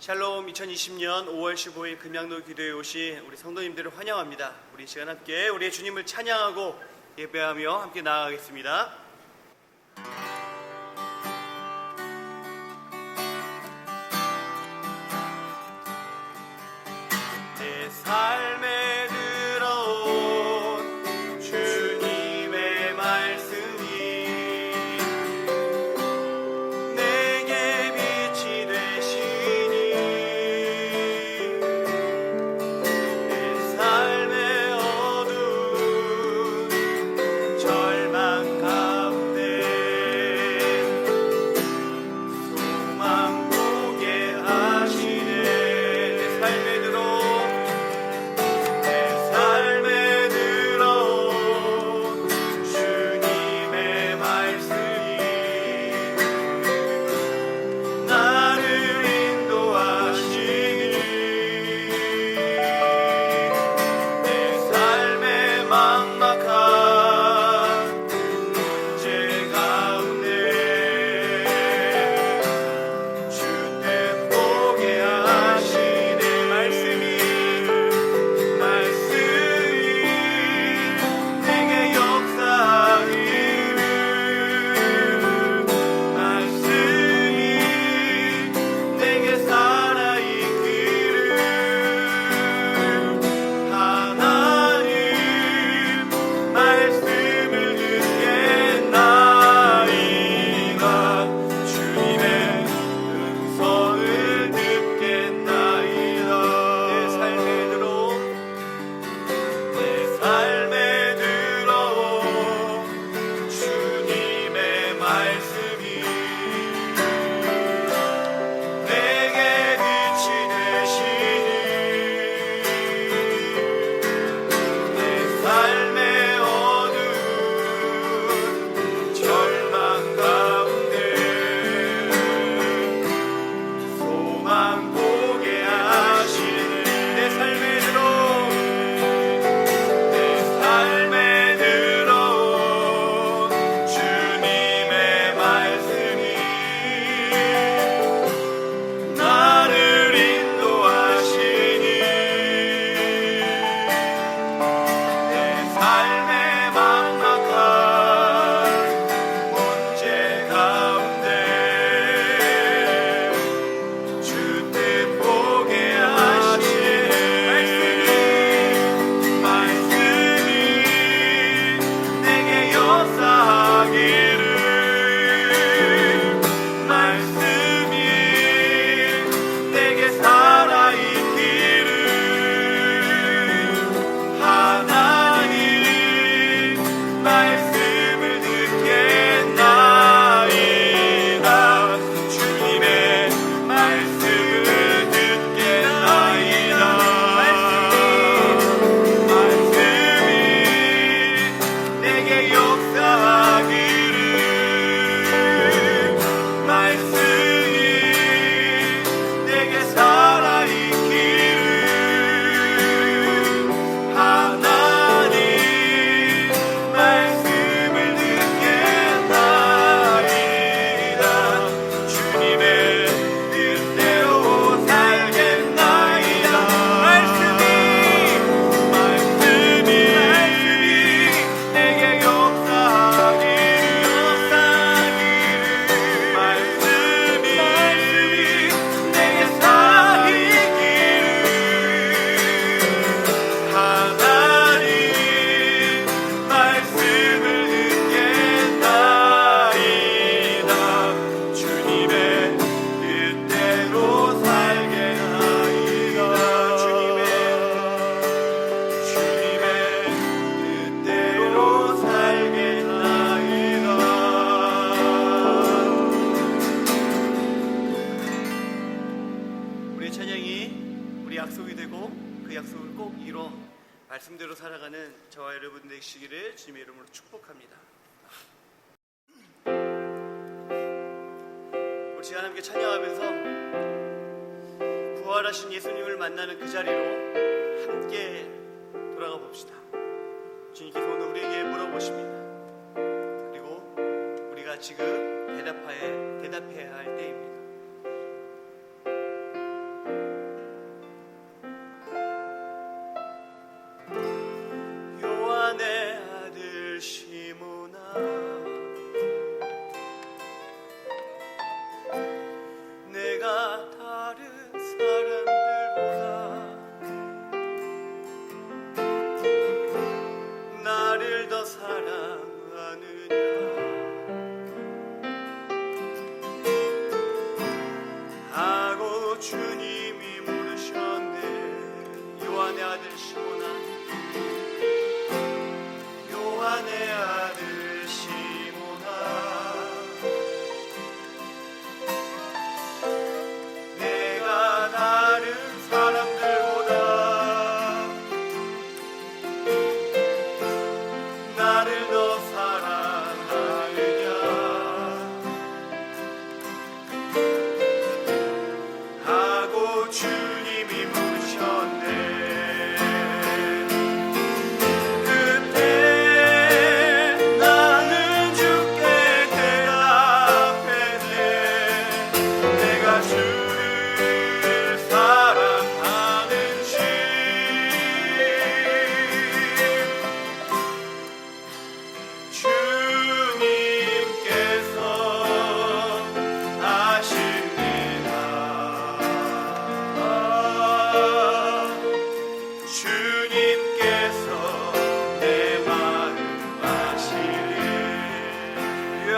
샬롬 2020년 5월 15일 금양로 기도에 오신 우리 성도님들을 환영합니다. 우리 시간 함께 우리의 주님을 찬양하고 예배하며 함께 나아가겠습니다. 내 삶에 들어온 주님의 말씀이 내게 빛이 되시니 내 삶의 어두운 절망 가운데 소망 보게 하시네. 내 삶에 들어온 주님의 말씀이 나를 인도하시니 내 삶의 막막한 문제 가운데 주뜻 보게 하시네. 말씀이 내게 역사하기를 말씀이 내게 살아있기를 하나님 말씀을 듣겠나이다. 주님의 음성을 듣겠나이다. 내 삶에 들어온 주님의 말씀이 내게 빛이 되시니 내 삶의 어두운 절망 가운데 소망 보게 하시네. 내 삶에 들어온 주님의 말씀이 나를 인도하시니 내 삶의 막막한 문제 가운데 주 뜻 보게 하시네. 말씀이 내게 역사하기를 말씀이 내게 살아있기를 하나님 말씀을 듣겠나이다. 주님의 말씀을 듣겠나이다. 말씀이 내게 역사하기를 말씀이 내게 살아있기를 하나님 말씀을 듣겠나이다. 주님의 뜻대로 살겠나이다. 말씀이 내게 역사하기를 말씀이 내게 살아있기를 하나님 말씀을 듣겠나이다. 주님의 뜻대로 살겠나이다. 주님의 뜻대로 살겠나이다. 우리의 찬양이 우리 약속이 되고 그 약속을 꼭 이뤄 말씀대로 살아가는 저와 여러분 되시기를 주님의 이름으로 축복합니다. 우리 시간 함께 찬양하면서 부활하신 예수님을 만나는 그 자리로 함께 돌아가 봅시다. 주님께서 오늘 우리에게 물어보십니다. 그리고 우리가 지금 대답해야 할 때입니다.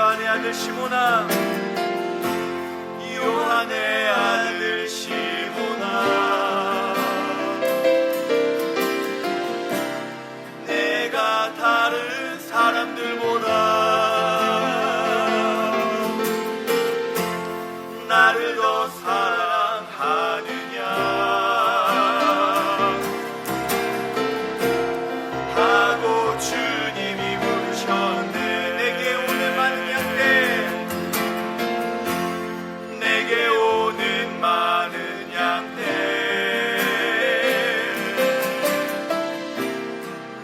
요한의 아들 시몬아, 요한의 아들 시몬아, 내가 다른 사람들보다 나를 더 사랑하느냐 하고 주님이 물으셨네. 내게 오는 많은 양떼, 내게 오는 많은 양떼,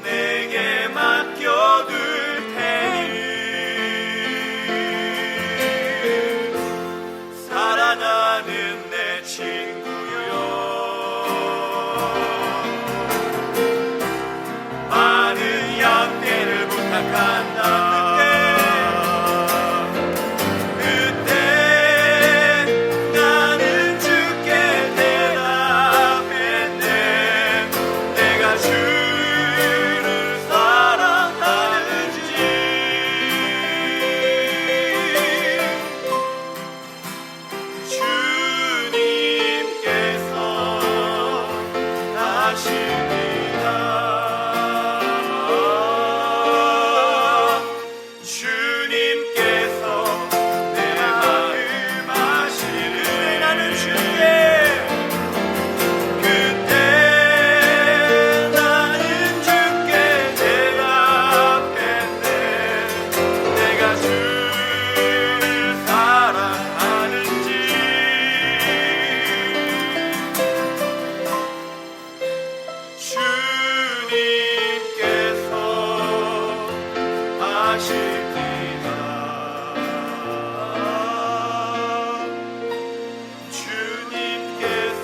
내게 맡겨둘 테니 사랑하는 내 친구여, 많은 양떼를 부탁한다. 그때 나는 주께 대답했네. 내가 주를 사랑하는지. 주님께서 아십니다. 주님께서 내 마음 아시네. 나는 주께 그때 나는 주께 대답했네. 내가 주를 사랑하는지. 주님께서 아십니다. 주님께서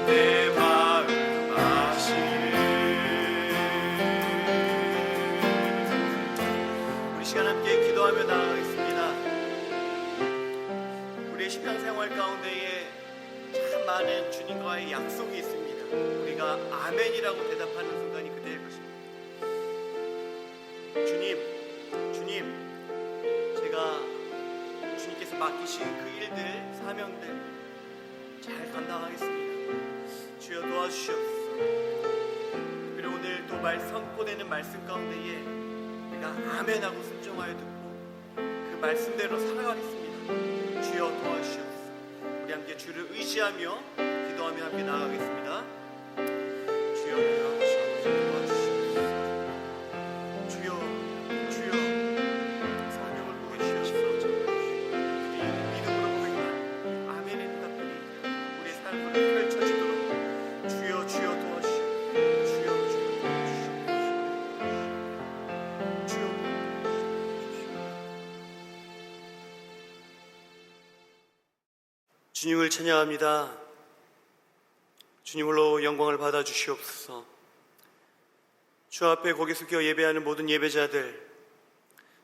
내 마음 아시네. 우리 시간 함께 기도하며 나아가겠습니다. 우리의 신앙생활 가운데에 참 많은 주님과의 약속이 있습니다. 우리가 아멘이라고 대답하는 순간이 그때일 것입니다. 주님, 제가 주님께서 맡기신 그 일들, 사명들 잘 감당하겠습니다. 주여 도와주시옵소서. 그리고 오늘 또 선포되는 말씀 가운데에 내가 아멘하고 순종하여 듣고 그 말씀대로 살아가겠습니다. 주여 도와주시옵소서. 우리 함께 주를 의지하며 기도하며 함께 나아가겠습니다. 주여 도와주시옵소서. 주여 성령을 보게 주시옵소서. 믿음으로 고백하는 아멘의 응답들이 우리의 삶으로 펼쳐지도록 주여 도와주시옵소서. 주여 도와주시옵소서. 주님을 찬양합니다. 주님으로 영광을 받아 주시옵소서. 주 앞에 고개 숙여 예배하는 모든 예배자들,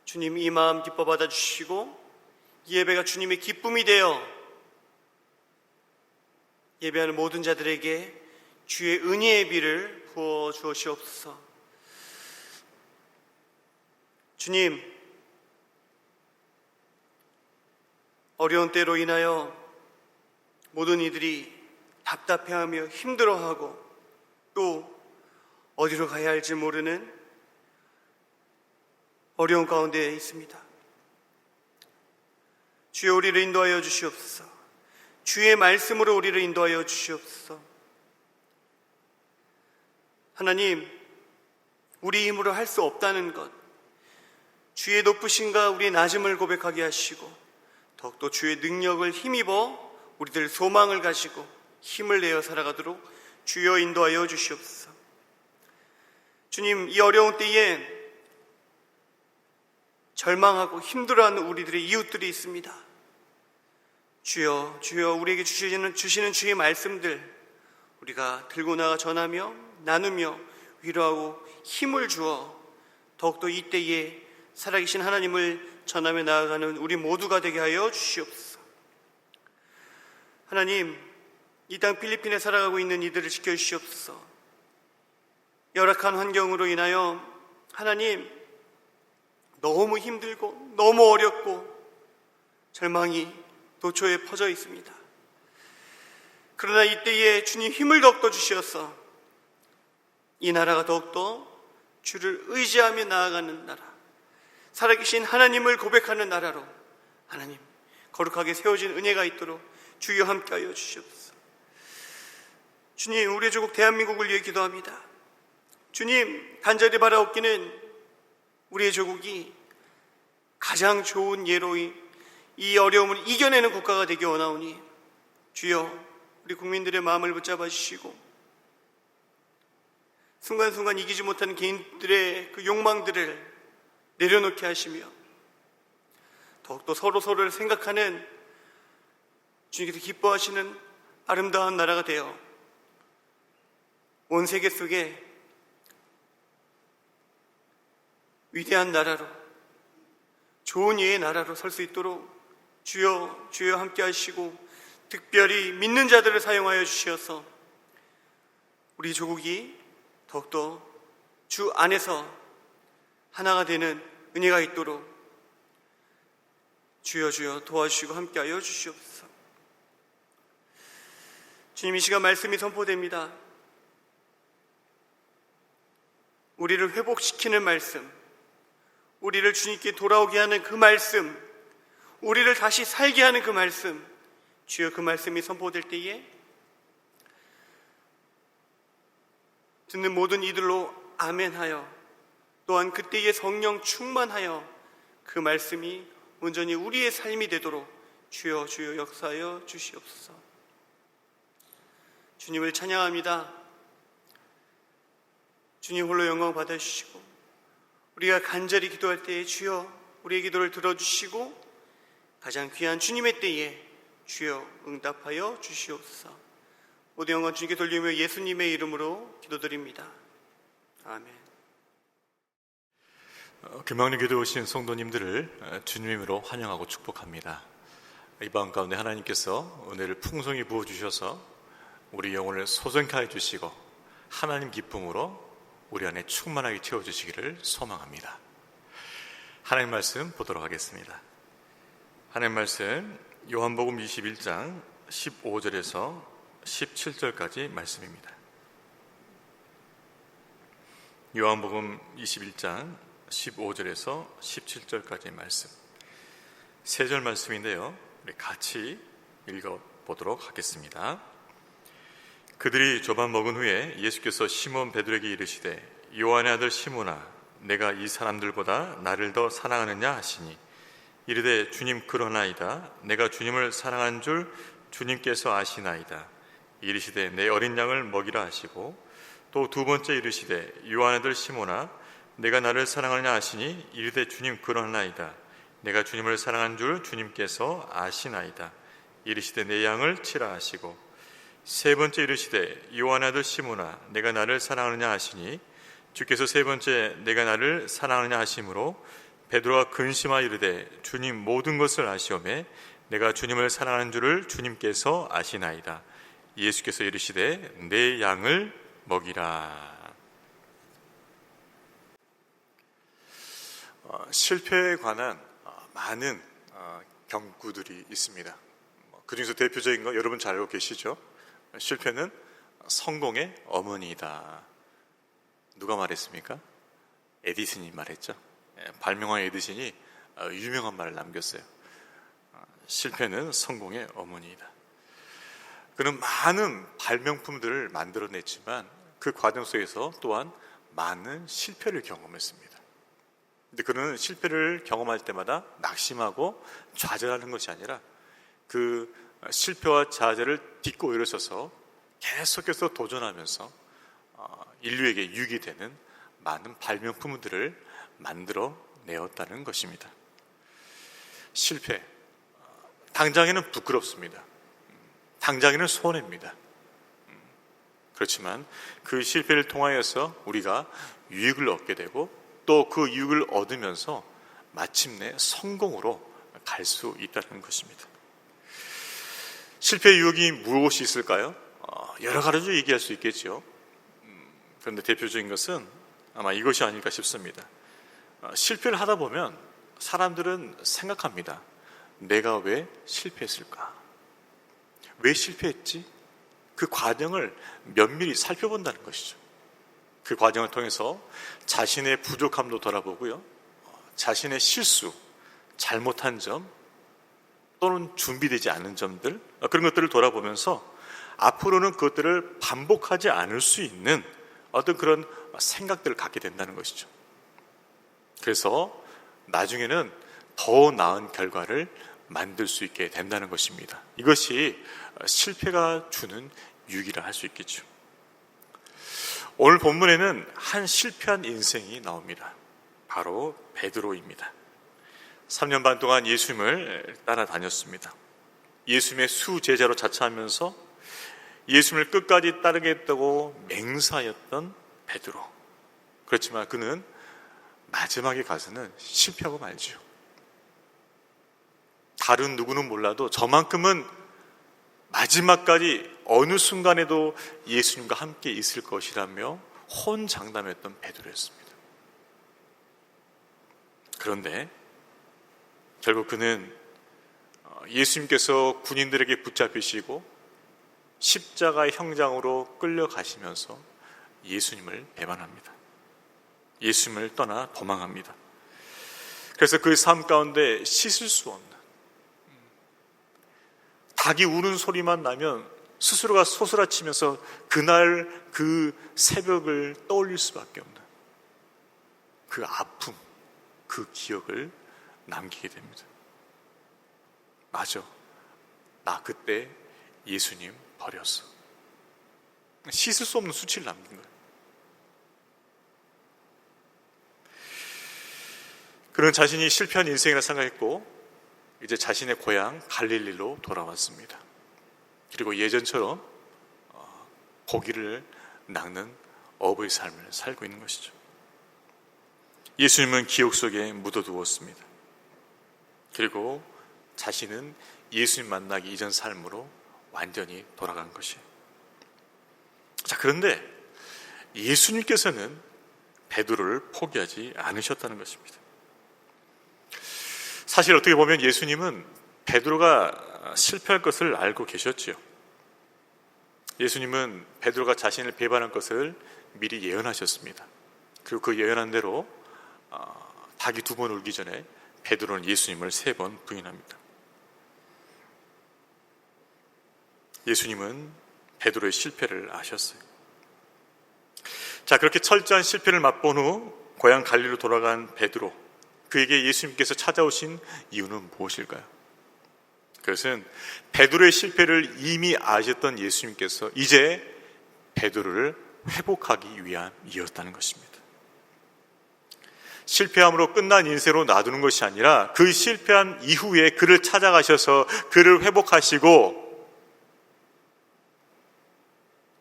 주님 이 마음 기뻐 받아 주시고 이 예배가 주님의 기쁨이 되어 예배하는 모든 자들에게 주의 은혜의 비를 부어 주시옵소서. 주님, 어려운 때로 인하여 모든 이들이 답답해하며 힘들어하고 또 어디로 가야 할지 모르는 어려운 가운데 있습니다. 주여 우리를 인도하여 주시옵소서. 주의 말씀으로 우리를 인도하여 주시옵소서. 하나님, 우리 힘으로 할 수 없다는 것, 주의 높으심과 우리의 낮음을 고백하게 하시고 더욱더 주의 능력을 힘입어 우리들 소망을 가지고 힘을 내어 살아가도록 주여 인도하여 주시옵소서. 주님, 이 어려운 때에 절망하고 힘들어하는 우리들의 이웃들이 있습니다. 주여 우리에게 주시는 주의 말씀들 우리가 들고 나가 전하며 나누며 위로하고 힘을 주어 더욱더 이때에 살아계신 하나님을 전하며 나아가는 우리 모두가 되게 하여 주시옵소서. 하나님, 이 땅 필리핀에 살아가고 있는 이들을 지켜주시옵소서. 열악한 환경으로 인하여 하나님 너무 힘들고 너무 어렵고 절망이 도처에 퍼져 있습니다. 그러나 이때에 주님 힘을 더욱더 주시어서 이 나라가 더욱더 주를 의지하며 나아가는 나라, 살아계신 하나님을 고백하는 나라로 하나님 거룩하게 세워진 은혜가 있도록 주여 함께하여 주시옵소서. 주님, 우리의 조국 대한민국을 위해 기도합니다. 주님, 간절히 바라옵기는 우리의 조국이 가장 좋은 예로 이 어려움을 이겨내는 국가가 되기 원하오니 주여 우리 국민들의 마음을 붙잡아 주시고 순간순간 이기지 못하는 개인들의 그 욕망들을 내려놓게 하시며 더욱더 서로를 생각하는 주님께서 기뻐하시는 아름다운 나라가 되어 온 세계 속에 위대한 나라로, 좋은 예의 나라로 설 수 있도록 주여 함께 하시고 특별히 믿는 자들을 사용하여 주시어서 우리 조국이 더욱더 주 안에서 하나가 되는 은혜가 있도록 주여 도와주시고 함께하여 주시옵소서. 주님, 이 시간 말씀이 선포됩니다. 우리를 회복시키는 말씀, 우리를 주님께 돌아오게 하는 그 말씀, 우리를 다시 살게 하는 그 말씀, 주여 그 말씀이 선포될 때에 듣는 모든 이들로 아멘하여 또한 그때의 성령 충만하여 그 말씀이 온전히 우리의 삶이 되도록 주여 역사하여 주시옵소서. 주님을 찬양합니다. 주님 홀로 영광 받아주시고 우리가 간절히 기도할 때에 주여 우리의 기도를 들어주시고 가장 귀한 주님의 때에 주여 응답하여 주시옵소서. 모든 영광 주님께 돌리며 예수님의 이름으로 기도드립니다. 아멘. 금방리 교회 오신 성도님들을 주님으로 환영하고 축복합니다. 이 밤 가운데 하나님께서 은혜를 풍성히 부어주셔서 우리 영혼을 소생케 해주시고 하나님 기쁨으로 우리 안에 충만하게 채워주시기를 소망합니다. 하나님 말씀 보도록 하겠습니다. 하나님 말씀 요한복음 21장 15절에서 17절까지 말씀입니다. 요한복음 21장 15절에서 17절까지 말씀, 세 절 말씀인데요, 우리 같이 읽어보도록 하겠습니다. 그들이 조반 먹은 후에 예수께서 시몬 베드로에게 이르시되 요한의 아들 시몬아, 내가 이 사람들보다 나를 더 사랑하느냐 하시니 이르되 주님 그러나이다. 내가 주님을 사랑한 줄 주님께서 아시나이다. 이르시되 내 어린 양을 먹이라 하시고 또 두 번째 이르시되 요한의 아들 시몬아, 내가 나를 사랑하느냐 하시니 이르되 주님 그러나이다. 내가 주님을 사랑한 줄 주님께서 아시나이다. 이르시되 내 양을 치라 하시고 세 번째 이르시되 요한의 아들 시몬아, 내가 나를 사랑하느냐 하시니 주께서 세 번째 내가 나를 사랑하느냐 하심으로 베드로가 근심하여 이르되 주님 모든 것을 아시오매 내가 주님을 사랑하는 줄을 주님께서 아시나이다. 예수께서 이르시되 내 양을 먹이라. 실패에 관한 많은 경구들이 있습니다. 그중에서 대표적인 거 여러분 잘 알고 계시죠? 실패는 성공의 어머니이다. 누가 말했습니까? 에디슨이 말했죠. 발명왕 에디슨이 유명한 말을 남겼어요. 실패는 성공의 어머니이다. 그는 많은 발명품들을 만들어냈지만 그 과정 속에서 또한 많은 실패를 경험했습니다. 근데 그는 실패를 경험할 때마다 낙심하고 좌절하는 것이 아니라 그 실패와 좌절을 딛고 일어서서 계속해서 도전하면서 인류에게 유익이 되는 많은 발명품들을 만들어내었다는 것입니다. 실패, 당장에는 부끄럽습니다. 당장에는 손해입니다. 그렇지만 그 실패를 통하여서 우리가 유익을 얻게 되고 또 그 유익을 얻으면서 마침내 성공으로 갈 수 있다는 것입니다. 실패의 유혹이 무엇이 있을까요? 여러 가지로 얘기할 수 있겠죠. 그런데 대표적인 것은 아마 이것이 아닐까 싶습니다. 실패를 하다 보면 사람들은 생각합니다. 내가 왜 실패했을까? 왜 실패했지? 그 과정을 면밀히 살펴본다는 것이죠. 그 과정을 통해서 자신의 부족함도 돌아보고요, 자신의 실수, 잘못한 점 또는 준비되지 않은 점들, 그런 것들을 돌아보면서 앞으로는 그것들을 반복하지 않을 수 있는 어떤 그런 생각들을 갖게 된다는 것이죠. 그래서 나중에는 더 나은 결과를 만들 수 있게 된다는 것입니다. 이것이 실패가 주는 유익이라 할 수 있겠죠. 오늘 본문에는 한 실패한 인생이 나옵니다. 바로 베드로입니다. 3년 반 동안 예수님을 따라다녔습니다. 예수님의 수제자로 자처하면서 예수님을 끝까지 따르겠다고 맹세하였던 베드로. 그렇지만 그는 마지막에 가서는 실패하고 말지요. 다른 누구는 몰라도 저만큼은 마지막까지 어느 순간에도 예수님과 함께 있을 것이라며 혼장담했던 베드로였습니다. 그런데 결국 그는 예수님께서 군인들에게 붙잡히시고 십자가의 형장으로 끌려가시면서 예수님을 배반합니다. 예수님을 떠나 도망합니다. 그래서 그 삶 가운데 씻을 수 없는, 닭이 우는 소리만 나면 스스로가 소스라치면서 그날 그 새벽을 떠올릴 수밖에 없는 그 아픔, 그 기억을 남기게 됩니다. 맞아, 나 그때 예수님 버렸어. 씻을 수 없는 수치를 남긴 거예요. 그는 자신이 실패한 인생이라 생각했고 이제 자신의 고향 갈릴리로 돌아왔습니다. 그리고 예전처럼 고기를 낚는 어부의 삶을 살고 있는 것이죠. 예수님은 기억 속에 묻어두었습니다. 그리고 자신은 예수님 만나기 이전 삶으로 완전히 돌아간 것이에요. 자, 그런데 예수님께서는 베드로를 포기하지 않으셨다는 것입니다. 사실 어떻게 보면 예수님은 베드로가 실패할 것을 알고 계셨지요. 예수님은 베드로가 자신을 배반할 것을 미리 예언하셨습니다. 그리고 그 예언한 대로 닭이 2번 울기 전에 베드로는 예수님을 3번 부인합니다. 예수님은 베드로의 실패를 아셨어요. 자, 그렇게 철저한 실패를 맛본 후 고향 갈릴리로 돌아간 베드로, 그에게 예수님께서 찾아오신 이유는 무엇일까요? 그것은 베드로의 실패를 이미 아셨던 예수님께서 이제 베드로를 회복하기 위함이었다는 것입니다. 실패함으로 끝난 인생으로 놔두는 것이 아니라 그 실패한 이후에 그를 찾아가셔서 그를 회복하시고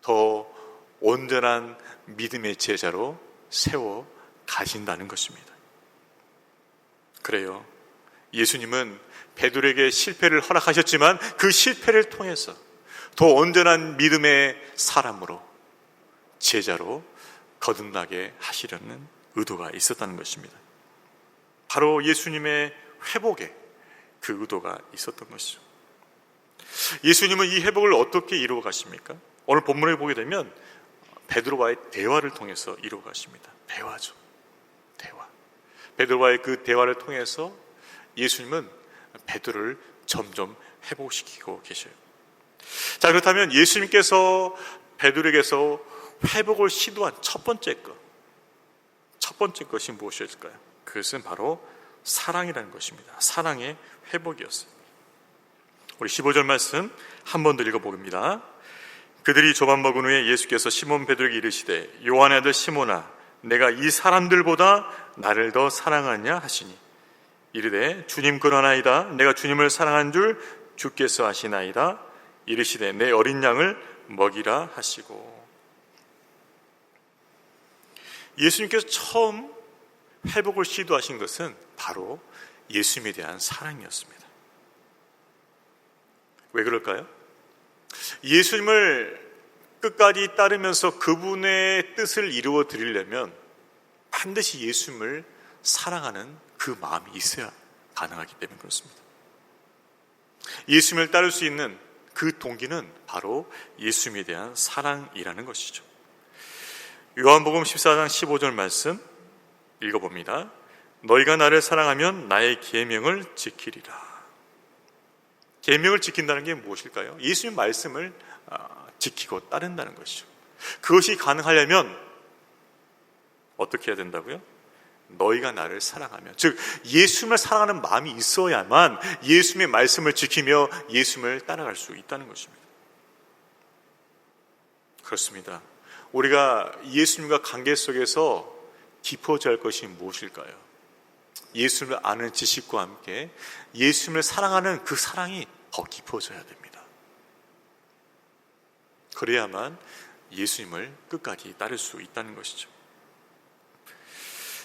더 온전한 믿음의 제자로 세워 가신다는 것입니다. 그래요. 예수님은 베드로에게 실패를 허락하셨지만 그 실패를 통해서 더 온전한 믿음의 사람으로, 제자로 거듭나게 하시려는 의도가 있었다는 것입니다. 바로 예수님의 회복에 그 의도가 있었던 것이죠. 예수님은 이 회복을 어떻게 이루어 가십니까? 오늘 본문에 보게 되면 베드로와의 대화를 통해서 이루어 가십니다. 대화죠. 대화. 베드로와의 그 대화를 통해서 예수님은 베드로를 점점 회복시키고 계셔요. 자, 그렇다면 예수님께서 베드로에게서 회복을 시도한 첫 번째 것이 무엇이었을까요? 그것은 바로 사랑이라는 것입니다. 사랑의 회복이었어요. 우리 15절 말씀 한 번 더 읽어봅니다. 그들이 조밥 먹은 후에 예수께서 시몬 베드로에게 이르시되 요한의 아들 시몬아, 내가 이 사람들보다 나를 더 사랑하냐 하시니 이르되 주님 그러나이다. 내가 주님을 사랑한 줄 주께서 아시나이다. 이르시되 내 어린 양을 먹이라 하시고. 예수님께서 처음 회복을 시도하신 것은 바로 예수님에 대한 사랑이었습니다. 왜 그럴까요? 예수님을 끝까지 따르면서 그분의 뜻을 이루어 드리려면 반드시 예수님을 사랑하는 그 마음이 있어야 가능하기 때문에 그렇습니다. 예수님을 따를 수 있는 그 동기는 바로 예수님에 대한 사랑이라는 것이죠. 요한복음 14장 15절 말씀 읽어봅니다. 너희가 나를 사랑하면 나의 계명을 지키리라. 계명을 지킨다는 게 무엇일까요? 예수님 말씀을 지키고 따른다는 것이죠. 그것이 가능하려면 어떻게 해야 된다고요? 너희가 나를 사랑하면, 즉 예수님을 사랑하는 마음이 있어야만 예수님의 말씀을 지키며 예수님을 따라갈 수 있다는 것입니다. 그렇습니다. 우리가 예수님과 관계 속에서 깊어져야 할 것이 무엇일까요? 예수님을 아는 지식과 함께 예수님을 사랑하는 그 사랑이 더 깊어져야 됩니다. 그래야만 예수님을 끝까지 따를 수 있다는 것이죠.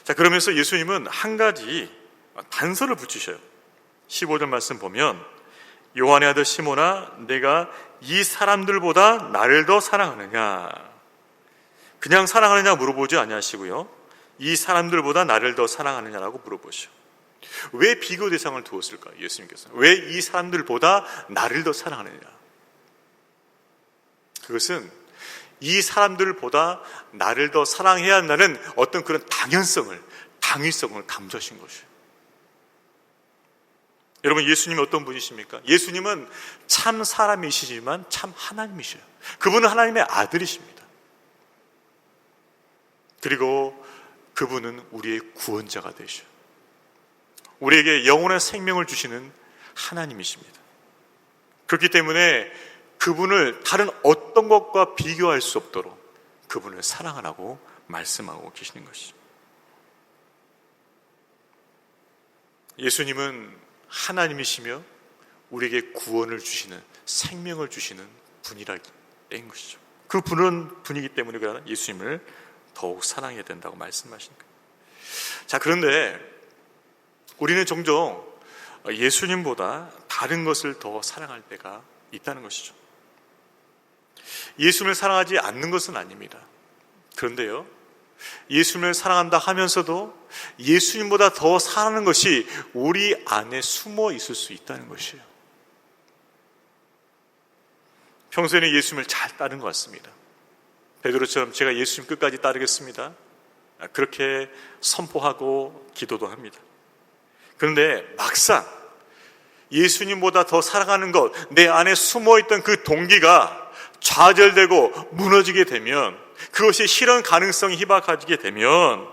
자, 그러면서 예수님은 한 가지 단서를 붙이셔요. 15절 말씀 보면 요한의 아들 시몬아 내가 이 사람들보다 나를 더 사랑하느냐, 그냥 사랑하느냐 물어보지 아니하시고요, 이 사람들보다 나를 더 사랑하느냐라고 물어보셔. 왜 비교 대상을 두었을까요? 예수님께서 왜 이 사람들보다 나를 더 사랑하느냐? 그것은 이 사람들보다 나를 더 사랑해야 한다는 어떤 그런 당연성을, 당위성을 감수하신 것이에요. 여러분, 예수님이 어떤 분이십니까? 예수님은 참 사람이시지만 참 하나님이셔요. 그분은 하나님의 아들이십니다. 그리고 그분은 우리의 구원자가 되셔요. 우리에게 영원한 생명을 주시는 하나님이십니다. 그렇기 때문에 그분을 다른 어떤 것과 비교할 수 없도록 그분을 사랑하라고 말씀하고 계시는 것이죠. 예수님은 하나님이시며 우리에게 구원을 주시는, 생명을 주시는 분이라는 것이죠. 그 분이기 때문에 우리가 예수님을 더욱 사랑해야 된다고 말씀하신 거예요. 자, 그런데 우리는 종종 예수님보다 다른 것을 더 사랑할 때가 있다는 것이죠. 예수님을 사랑하지 않는 것은 아닙니다. 그런데요, 예수님을 사랑한다 하면서도 예수님보다 더 사랑하는 것이 우리 안에 숨어 있을 수 있다는 것이에요. 평소에는 예수님을 잘 따른 것 같습니다. 베드로처럼 제가 예수님 끝까지 따르겠습니다, 그렇게 선포하고 기도도 합니다. 그런데 막상 예수님보다 더 사랑하는 것, 내 안에 숨어있던 그 동기가 좌절되고 무너지게 되면, 그것이 실현 가능성이 희박해지게 되면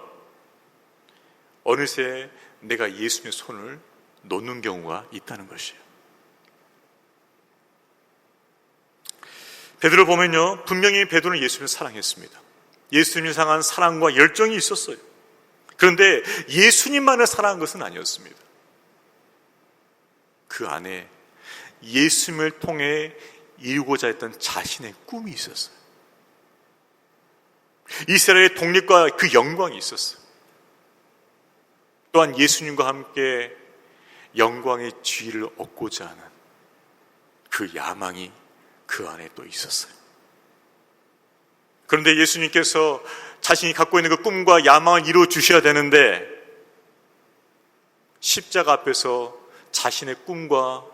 어느새 내가 예수님의 손을 놓는 경우가 있다는 것이에요. 베드로 보면요, 분명히 베드로는 예수님을 사랑했습니다. 예수님을 향한 사랑과 열정이 있었어요. 그런데 예수님만을 사랑한 것은 아니었습니다. 그 안에 예수님을 통해 이루고자 했던 자신의 꿈이 있었어요. 이스라엘의 독립과 그 영광이 있었어요. 또한 예수님과 함께 영광의 지위를 얻고자 하는 그 야망이 그 안에 또 있었어요. 그런데 예수님께서 자신이 갖고 있는 그 꿈과 야망을 이루어 주셔야 되는데 십자가 앞에서 자신의 꿈과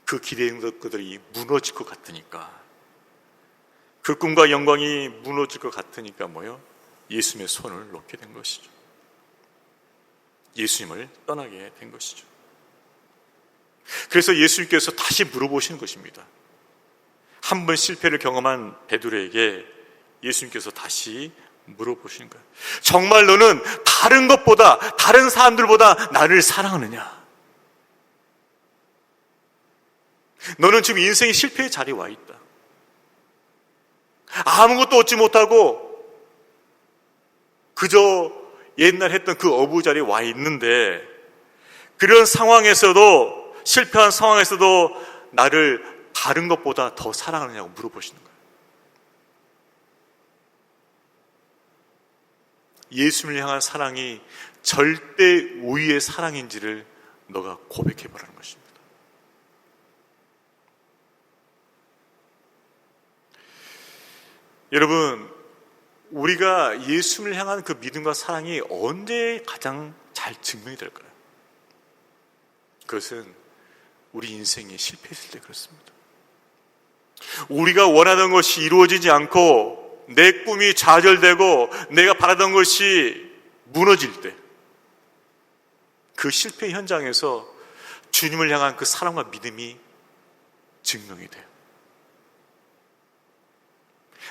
그 기대는 것들이 무너질 것 같으니까, 그 꿈과 영광이 무너질 것 같으니까 예수님의 손을 놓게 된 것이죠. 예수님을 떠나게 된 것이죠. 그래서 예수님께서 다시 물어보시는 것입니다. 한 번 실패를 경험한 베드로에게 예수님께서 다시 물어보시는 거예요. 정말 너는 다른 것보다, 다른 사람들보다 나를 사랑하느냐? 너는 지금 인생의 실패의 자리에 와 있다. 아무것도 얻지 못하고 그저 옛날 했던 그 어부 자리에 와 있는데, 그런 상황에서도, 실패한 상황에서도 나를 다른 것보다 더 사랑하느냐고 물어보시는 거예요. 예수님을 향한 사랑이 절대 우위의 사랑인지를 너가 고백해보라는 것입니다. 여러분, 우리가 예수님을 향한 그 믿음과 사랑이 언제 가장 잘 잘 증명이 될 거예요. 그것은 우리 인생이 실패했을 때 그렇습니다. 우리가 원하던 것이 이루어지지 않고 내 꿈이 좌절되고 내가 바라던 것이 무너질 때, 그 실패 현장에서 주님을 향한 그 사랑과 믿음이 증명이 돼요.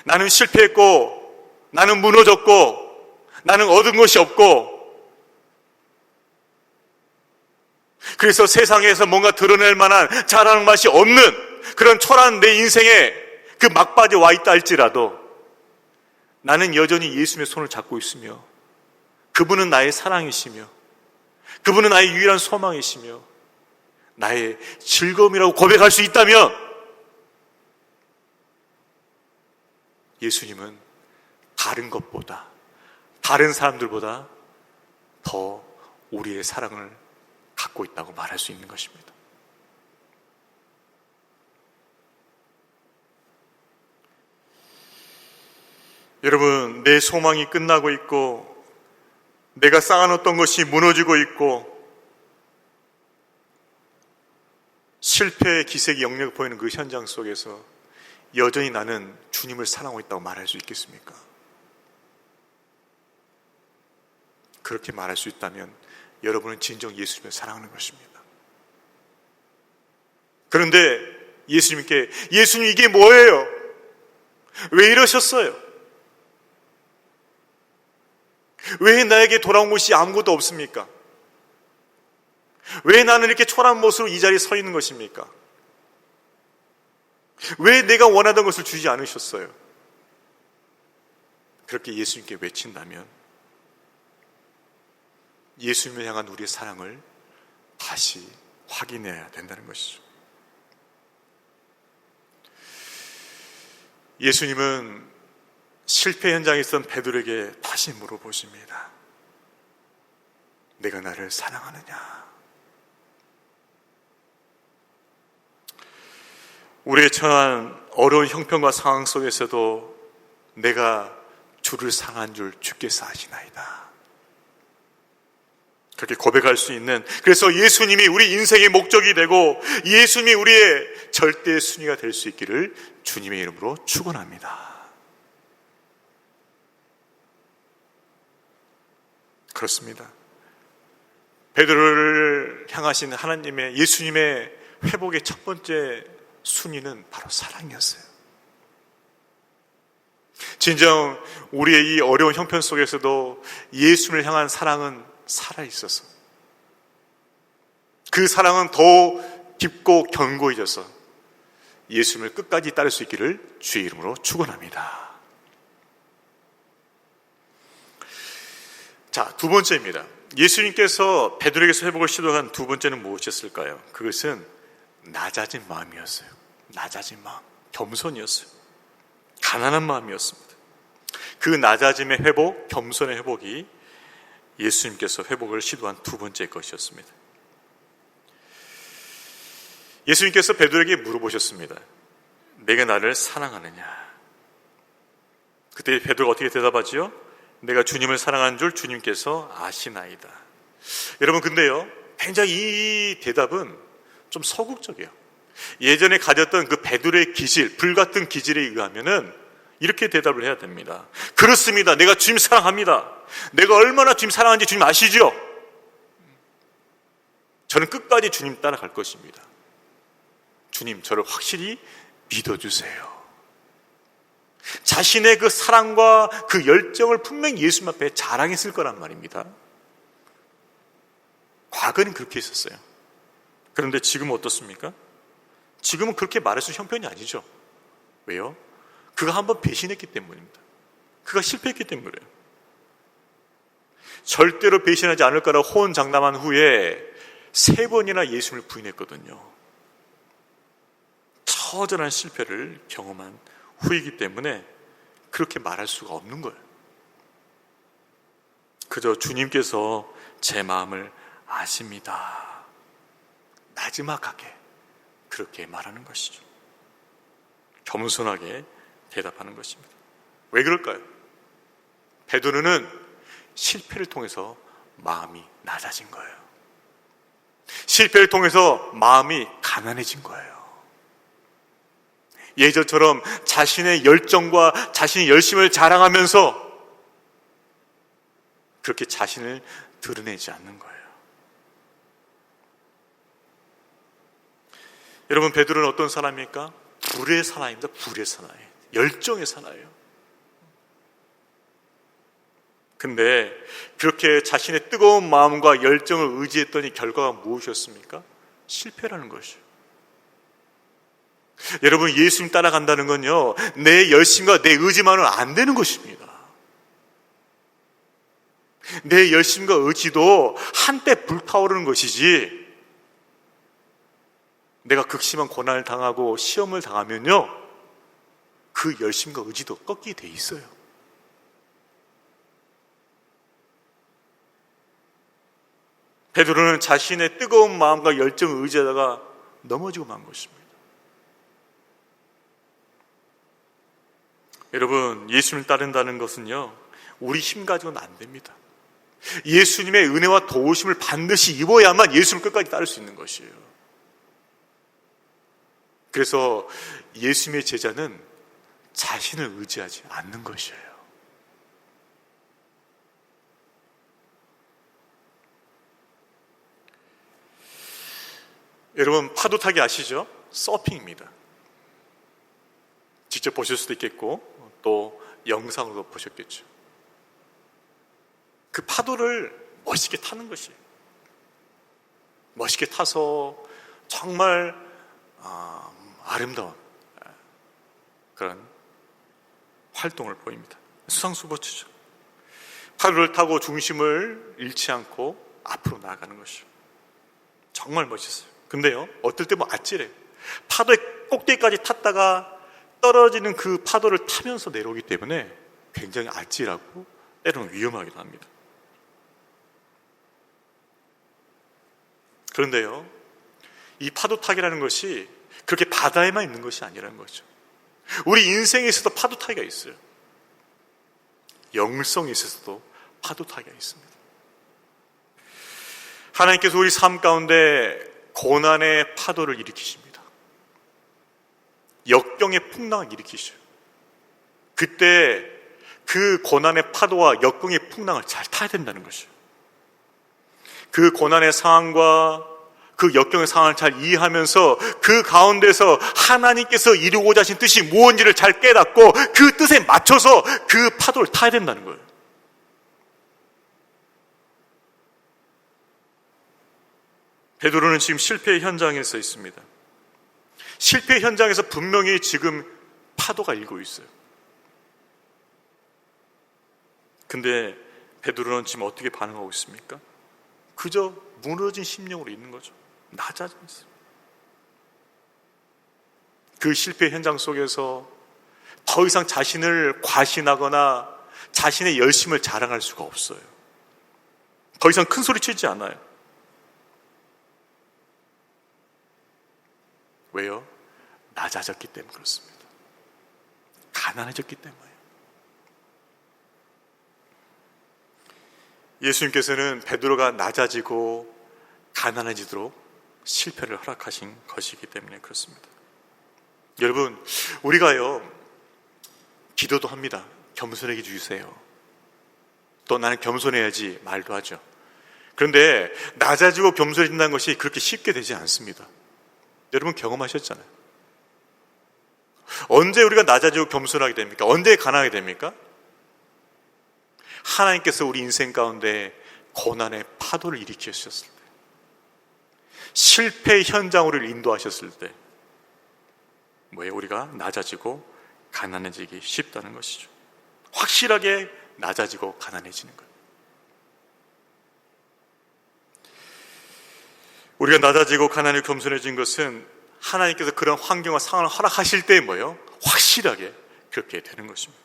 나는 실패했고, 나는 무너졌고, 나는 얻은 것이 없고, 그래서 세상에서 뭔가 드러낼 만한 자랑할 맛이 없는 그런 초라한 내 인생에 그 막바지에 와 있다 할지라도 나는 여전히 예수님의 손을 잡고 있으며 그분은 나의 사랑이시며 그분은 나의 유일한 소망이시며 나의 즐거움이라고 고백할 수 있다면 예수님은 다른 것보다, 다른 사람들보다 더 우리의 사랑을 갖고 있다고 말할 수 있는 것입니다. 여러분, 내 소망이 끝나고 있고 내가 쌓아놓던 것이 무너지고 있고 실패의 기색이 역력 보이는 그 현장 속에서 여전히 나는 주님을 사랑하고 있다고 말할 수 있겠습니까? 그렇게 말할 수 있다면 여러분은 진정 예수님을 사랑하는 것입니다. 그런데 예수님께, 예수님 이게 뭐예요? 왜 이러셨어요? 왜 나에게 돌아온 것이 아무것도 없습니까? 왜 나는 이렇게 초라한 모습으로 이 자리에 서 있는 것입니까? 왜 내가 원하던 것을 주지 않으셨어요? 그렇게 예수님께 외친다면 예수님을 향한 우리의 사랑을 다시 확인해야 된다는 것이죠. 예수님은 실패 현장에 있던 베드로에게 다시 물어보십니다. 내가 나를 사랑하느냐? 우리의 처한 어려운 형편과 상황 속에서도 내가 주를 사랑한 줄 주께서 아시나이다. 그렇게 고백할 수 있는, 그래서 예수님이 우리 인생의 목적이 되고 예수님이 우리의 절대 순위가 될 수 있기를 주님의 이름으로 축원합니다. 그렇습니다. 베드로를 향하신 하나님의, 예수님의 회복의 첫 번째 순위는 바로 사랑이었어요. 진정 우리의 이 어려운 형편 속에서도 예수님을 향한 사랑은 살아있어서 그 사랑은 더 깊고 견고해져서 예수님을 끝까지 따를 수 있기를 주의 이름으로 축원합니다. 자, 두 번째입니다. 예수님께서 베드로에게서 회복을 시도한 두 번째는 무엇이었을까요? 그것은 낮아진 마음이었어요. 낮아진 마음, 겸손이었어요. 가난한 마음이었습니다. 그 낮아짐의 회복, 겸손의 회복이 예수님께서 회복을 시도한 두 번째 것이었습니다. 예수님께서 베드로에게 물어보셨습니다. 내가 나를 사랑하느냐? 그때 베드로가 어떻게 대답하지요? 내가 주님을 사랑하는 줄 주님께서 아시나이다. 여러분, 근데요, 굉장히 이 대답은 좀 소극적이에요. 예전에 가졌던 그 베드로의 기질, 불같은 기질에 의하면은 이렇게 대답을 해야 됩니다. 그렇습니다. 내가 주님 사랑합니다. 내가 얼마나 주님 사랑하는지 주님 아시죠? 저는 끝까지 주님 따라갈 것입니다. 주님, 저를 확실히 믿어주세요. 자신의 그 사랑과 그 열정을 분명히 예수님 앞에 자랑했을 거란 말입니다. 과거는 그렇게 했었어요. 그런데 지금은 어떻습니까? 지금은 그렇게 말할 수 있는 형편이 아니죠. 왜요? 그가 한번 배신했기 때문입니다. 그가 실패했기 때문이에요. 절대로 배신하지 않을 거라고 호언장담한 후에 3번이나 예수님을 부인했거든요. 처절한 실패를 경험한 후이기 때문에 그렇게 말할 수가 없는 거예요. 그저 주님께서 제 마음을 아십니다. 나지막하게 그렇게 말하는 것이죠. 겸손하게 대답하는 것입니다. 왜 그럴까요? 베드로는 실패를 통해서 마음이 낮아진 거예요. 실패를 통해서 마음이 가난해진 거예요. 예전처럼 자신의 열정과 자신의 열심을 자랑하면서 그렇게 자신을 드러내지 않는 거예요. 여러분, 베드로는 어떤 사람입니까? 불의 사나이입니다. 불의 사나이. 열정의 사나이예요. 근데 그렇게 자신의 뜨거운 마음과 열정을 의지했더니 결과가 무엇이었습니까? 실패라는 것이요. 여러분, 예수님 따라간다는 건요, 내 열심과 내 의지만은 안 되는 것입니다. 내 열심과 의지도 한때 불타오르는 것이지, 내가 극심한 고난을 당하고 시험을 당하면요, 그 열심과 의지도 꺾이게 돼 있어요. 베드로는 자신의 뜨거운 마음과 열정을 의지하다가 넘어지고 만 것입니다. 여러분, 예수님을 따른다는 것은요, 우리 힘 가지고는 안 됩니다. 예수님의 은혜와 도우심을 반드시 입어야만 예수를 끝까지 따를 수 있는 것이에요. 그래서 예수님의 제자는 자신을 의지하지 않는 것이에요. 여러분, 파도 타기 아시죠? 서핑입니다. 직접 보실 수도 있겠고 또 영상으로 보셨겠죠. 그 파도를 멋있게 타는 것이에요. 멋있게 타서 정말 아름다운 그런 활동을 보입니다. 수상스포츠죠. 파도를 타고 중심을 잃지 않고 앞으로 나아가는 것이죠. 정말 멋있어요. 근데요, 어떨 때 아찔해요. 파도의 꼭대기까지 탔다가 떨어지는 그 파도를 타면서 내려오기 때문에 굉장히 아찔하고 때로는 위험하기도 합니다. 그런데요, 이 파도 타기라는 것이 그렇게 바다에만 있는 것이 아니라는 거죠. 우리 인생에 있어도 파도 타기가 있어요. 영성에 있어서도 파도 타기가 있습니다. 하나님께서 우리 삶 가운데 고난의 파도를 일으키십니다. 역경의 풍랑을 일으키셔요. 그때 그 고난의 파도와 역경의 풍랑을 잘 타야 된다는 것이에요. 그 고난의 상황과 그 역경의 상황을 잘 이해하면서 그 가운데서 하나님께서 이루고자 하신 뜻이 무엇인지를 잘 깨닫고 그 뜻에 맞춰서 그 파도를 타야 된다는 거예요. 베드로는 지금 실패의 현장에 서 있습니다. 실패 현장에서 분명히 지금 파도가 일고 있어요. 근데 베드로는 지금 어떻게 반응하고 있습니까? 그저 무너진 심령으로 있는 거죠. 낮아져 있어요. 그 실패 현장 속에서 더 이상 자신을 과신하거나 자신의 열심을 자랑할 수가 없어요. 더 이상 큰 소리 치지 않아요. 왜요? 낮아졌기 때문에 그렇습니다. 가난해졌기 때문이에요. 예수님께서는 베드로가 낮아지고 가난해지도록 실패를 허락하신 것이기 때문에 그렇습니다. 여러분, 우리가요, 기도도 합니다. 겸손하게 주세요. 또 나는 겸손해야지 말도 하죠. 그런데 낮아지고 겸손해진다는 것이 그렇게 쉽게 되지 않습니다. 여러분 경험하셨잖아요. 언제 우리가 낮아지고 겸손하게 됩니까? 언제 가난하게 됩니까? 하나님께서 우리 인생 가운데 고난의 파도를 일으키셨을 때, 실패 현장으로 인도하셨을 때, 뭐예요? 우리가 낮아지고 가난해지기 쉽다는 것이죠. 확실하게 낮아지고 가난해지는 거예요. 우리가 낮아지고 가난하고 겸손해진 것은 하나님께서 그런 환경과 상황을 허락하실 때 뭐예요? 확실하게 그렇게 되는 것입니다.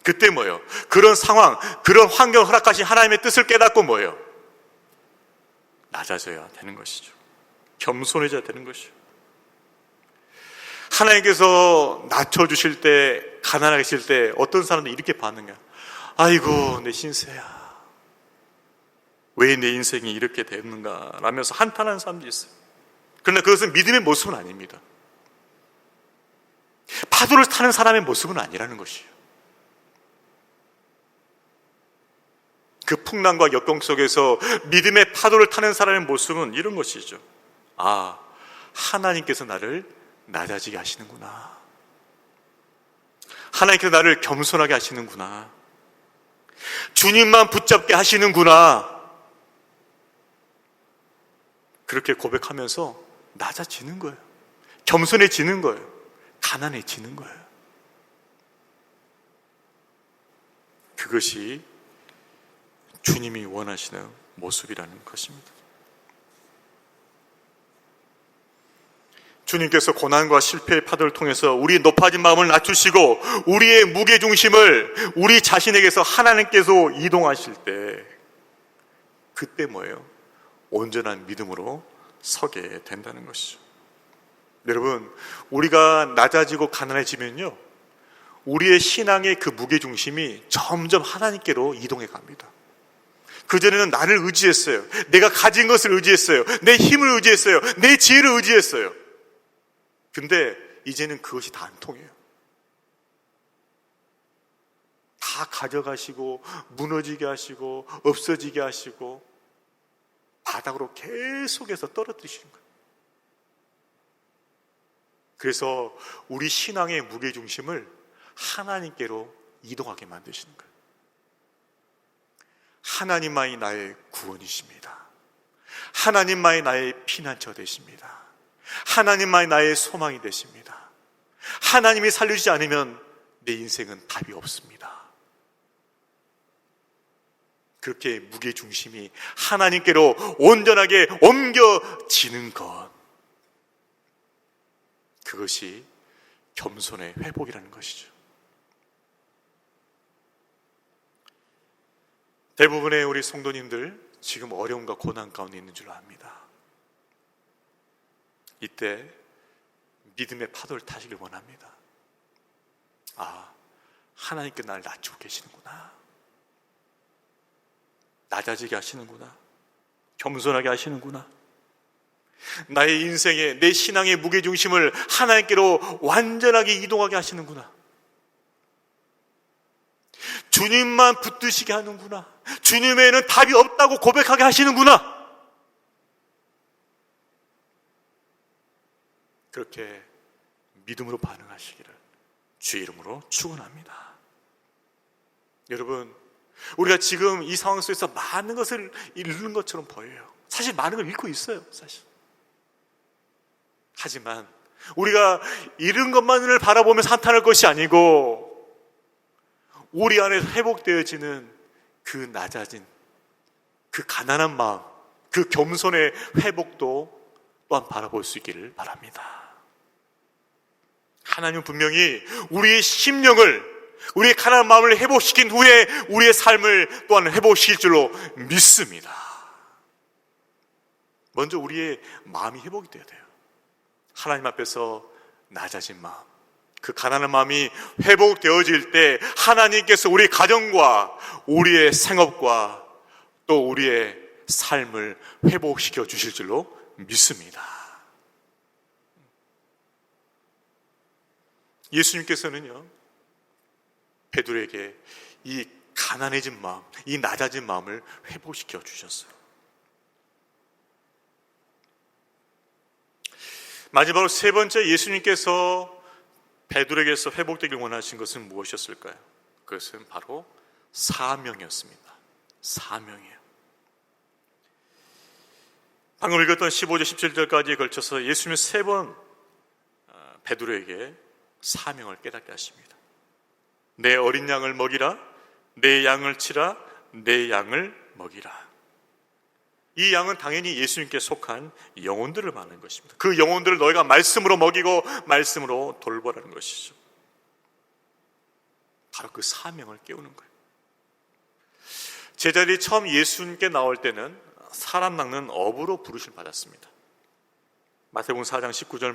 그때 뭐예요? 그런 상황, 그런 환경을 허락하신 하나님의 뜻을 깨닫고 뭐예요? 낮아져야 되는 것이죠. 겸손해져야 되는 것이죠. 하나님께서 낮춰주실 때, 가난하게 하실 때 어떤 사람들이 이렇게 반응해요. 아이고 내 신세야. 왜 내 인생이 이렇게 됐는가 라면서 한탄하는 사람들이 있어요. 그러나 그것은 믿음의 모습은 아닙니다. 파도를 타는 사람의 모습은 아니라는 것이에요. 그 풍랑과 역경 속에서 믿음의 파도를 타는 사람의 모습은 이런 것이죠. 아, 하나님께서 나를 낮아지게 하시는구나. 하나님께서 나를 겸손하게 하시는구나. 주님만 붙잡게 하시는구나. 그렇게 고백하면서 낮아지는 거예요. 겸손해지는 거예요. 가난해지는 거예요. 그것이 주님이 원하시는 모습이라는 것입니다. 주님께서 고난과 실패의 파도를 통해서 우리의 높아진 마음을 낮추시고 우리의 무게중심을 우리 자신에게서 하나님께서 이동하실 때, 그때 뭐예요? 온전한 믿음으로 서게 된다는 것이죠. 여러분, 우리가 낮아지고 가난해지면요, 우리의 신앙의 그 무게중심이 점점 하나님께로 이동해 갑니다. 그전에는 나를 의지했어요. 내가 가진 것을 의지했어요. 내 힘을 의지했어요. 내 지혜를 의지했어요. 근데 이제는 그것이 다 안 통해요. 다 가져가시고 무너지게 하시고 없어지게 하시고 바닥으로 계속해서 떨어뜨리시는 거예요. 그래서 우리 신앙의 무게중심을 하나님께로 이동하게 만드시는 거예요. 하나님만이 나의 구원이십니다. 하나님만이 나의 피난처 되십니다. 하나님만이 나의 소망이 되십니다. 하나님이 살려주지 않으면 내 인생은 답이 없습니다. 그렇게 무게중심이 하나님께로 온전하게 옮겨지는 것, 그것이 겸손의 회복이라는 것이죠. 대부분의 우리 성도님들 지금 어려움과 고난 가운데 있는 줄 압니다. 이때 믿음의 파도를 타시길 원합니다. 아, 하나님께 나를 낮추고 계시는구나. 낮아지게 하시는구나. 겸손하게 하시는구나. 나의 인생에, 내 신앙의 무게중심을 하나님께로 완전하게 이동하게 하시는구나. 주님만 붙드시게 하는구나. 주님 외에는 답이 없다고 고백하게 하시는구나. 그렇게 믿음으로 반응하시기를 주의 이름으로 축원합니다. 여러분, 우리가 지금 이 상황 속에서 많은 것을 잃는 것처럼 보여요. 사실 많은 걸 잃고 있어요, 사실. 하지만 우리가 잃은 것만을 바라보면서 한탄할 것이 아니고 우리 안에서 회복되어지는 그 낮아진, 그 가난한 마음, 그 겸손의 회복도 또한 바라볼 수 있기를 바랍니다. 하나님은 분명히 우리의 심령을, 우리의 가난한 마음을 회복시킨 후에 우리의 삶을 또한 회복시킬 줄로 믿습니다. 먼저 우리의 마음이 회복이 되어야 돼요. 하나님 앞에서 낮아진 마음, 그 가난한 마음이 회복되어질 때 하나님께서 우리 가정과 우리의 생업과 또 우리의 삶을 회복시켜 주실 줄로 믿습니다. 예수님께서는요, 베드로에게 이 가난해진 마음, 이 낮아진 마음을 회복시켜 주셨어요. 마지막으로 세 번째, 예수님께서 베드로에게서 회복되길 원하신 것은 무엇이었을까요? 그것은 바로 사명이었습니다. 사명이에요. 방금 읽었던 15절 17절까지에 걸쳐서 예수님은 세 번 베드로에게 사명을 깨닫게 하십니다. 내 어린 양을 먹이라, 내 양을 치라, 내 양을 먹이라. 이 양은 당연히 예수님께 속한 영혼들을 말하는 것입니다. 그 영혼들을 너희가 말씀으로 먹이고 말씀으로 돌보라는 것이죠. 바로 그 사명을 깨우는 거예요. 제자들이 처음 예수님께 나올 때는 사람 낚는 어부로 부르심 받았습니다. 마태복음 4장 19절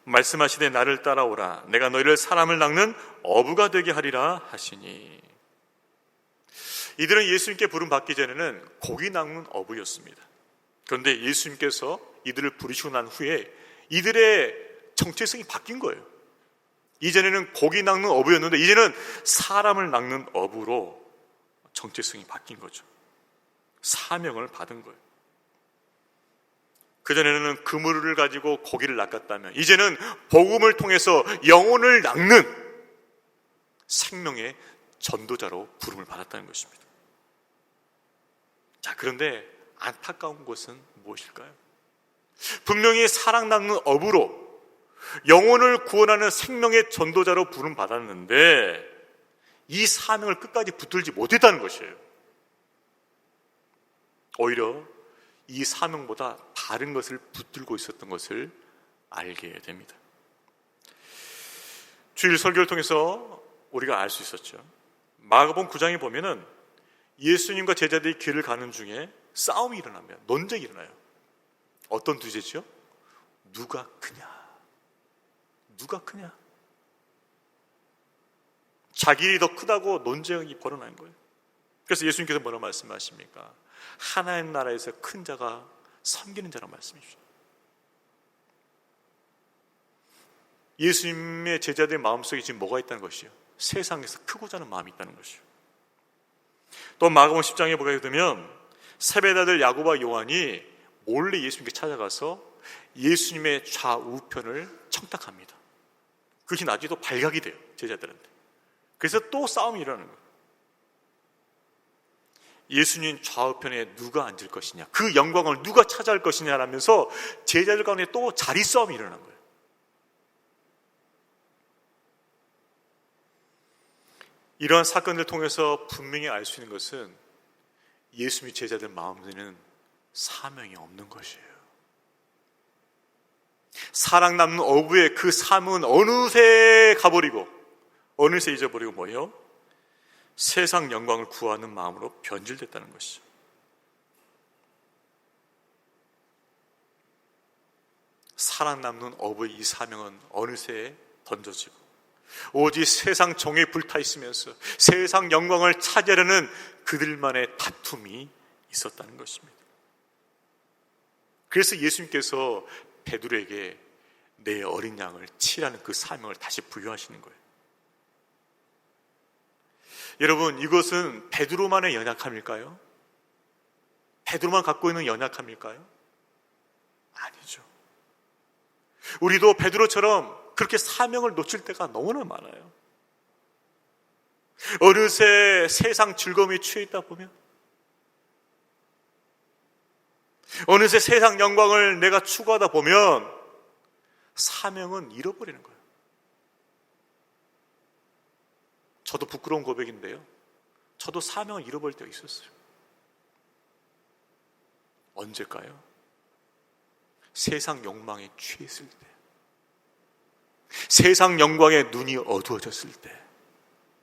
말씀하시되 나를 따라오라, 내가 너희를 사람을 낚는 어부가 되게 하리라 하시니. 이들은 예수님께 부름받기 전에는 고기 낚는 어부였습니다. 그런데 예수님께서 이들을 부르시고 난 후에 이들의 정체성이 바뀐 거예요. 이전에는 고기 낚는 어부였는데 이제는 사람을 낚는 어부로 정체성이 바뀐 거죠. 사명을 받은 거예요. 그전에는 그물을 가지고 고기를 낚았다면 이제는 복음을 통해서 영혼을 낚는 생명의 전도자로 부름을 받았다는 것입니다. 자, 그런데 안타까운 것은 무엇일까요? 분명히 사랑 낚는 어부로 영혼을 구원하는 생명의 전도자로 부름 받았는데 이 사명을 끝까지 붙들지 못했다는 것이에요. 오히려 이 사명보다 다른 것을 붙들고 있었던 것을 알게 됩니다. 주일 설교를 통해서 우리가 알 수 있었죠. 마가복음 9장에 보면은 예수님과 제자들이 길을 가는 중에 싸움이 일어나면 논쟁이 일어나요. 어떤 주제죠? 누가 크냐? 누가 크냐? 자기 일이 더 크다고 논쟁이 벌어난 거예요. 그래서 예수님께서 뭐라고 말씀하십니까? 하나의 나라에서 큰 자가 섬기는 자라고 말씀해 주십니다. 예수님의 제자들의 마음속에 지금 뭐가 있다는 것이요? 세상에서 크고자 하는 마음이 있다는 것이요. 또 마가복음 10장에 보게 되면 세베다들 야고보와 요한이 몰래 예수님께 찾아가서 예수님의 좌우편을 청탁합니다. 그것이 나중에 또 발각이 돼요, 제자들한테. 그래서 또 싸움이 일어나는 거예요. 예수님 좌우편에 누가 앉을 것이냐, 그 영광을 누가 차지할 것이냐라면서 제자들 가운데 또 자리 싸움이 일어난 거예요. 이러한 사건을 통해서 분명히 알 수 있는 것은 예수님의 제자들 마음에는 사명이 없는 것이에요. 사랑 남는 어부의 그 삶은 어느새 가버리고 어느새 잊어버리고 뭐예요? 세상 영광을 구하는 마음으로 변질됐다는 것이죠. 사랑 남는 어부의 이 사명은 어느새 던져지고 오직 세상 정에 불타 있으면서 세상 영광을 차지하려는 그들만의 다툼이 있었다는 것입니다. 그래서 예수님께서 베드로에게 내 어린 양을 치라는 그 사명을 다시 부여하시는 거예요. 여러분, 이것은 베드로만의 연약함일까요? 베드로만 갖고 있는 연약함일까요? 아니죠. 우리도 베드로처럼 그렇게 사명을 놓칠 때가 너무나 많아요. 어느새 세상 즐거움에 취해 있다 보면, 어느새 세상 영광을 내가 추구하다 보면 사명은 잃어버리는 거예요. 저도 부끄러운 고백인데요, 저도 사명을 잃어버릴 때가 있었어요. 언제일까요? 세상 욕망에 취했을 때, 세상 영광에 눈이 어두워졌을 때,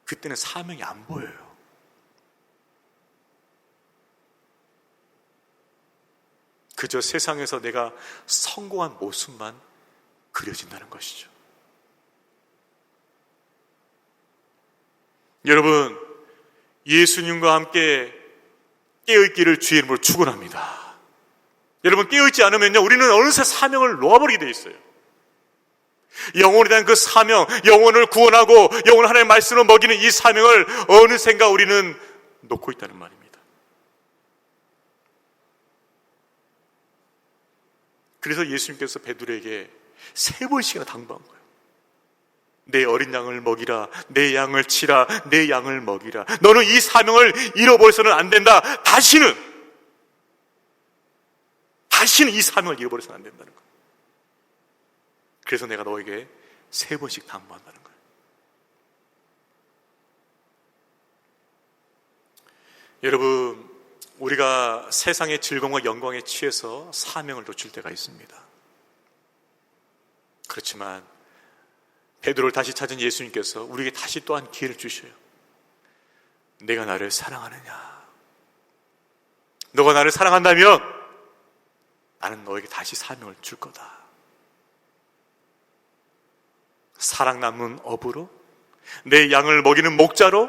그때는 사명이 안 보여요. 그저 세상에서 내가 성공한 모습만 그려진다는 것이죠. 여러분, 예수님과 함께 깨어있기를 주의 이름으로 축원합니다. 여러분, 깨어있지 않으면요, 우리는 어느새 사명을 놓아버리게 돼 있어요. 영혼에 대한 그 사명, 영혼을 구원하고 영혼을 하나님의 말씀으로 먹이는 이 사명을 어느샌가 우리는 놓고 있다는 말입니다. 그래서 예수님께서 베드로에게 3번씩이나 당부한 거예요. 내 어린 양을 먹이라, 내 양을 치라, 내 양을 먹이라. 너는 이 사명을 잃어버려서는 안 된다. 다시는 이 사명을 잃어버려서는 안 된다는 거예요. 그래서 내가 너에게 3번씩 당부한다는 거예요. 여러분, 우리가 세상의 즐거움과 영광에 취해서 사명을 놓칠 때가 있습니다. 그렇지만 베드로를 다시 찾은 예수님께서 우리에게 다시 또한 기회를 주셔요. 내가 나를 사랑하느냐? 너가 나를 사랑한다면 나는 너에게 다시 사명을 줄 거다. 사랑 남는 어부로, 내 양을 먹이는 목자로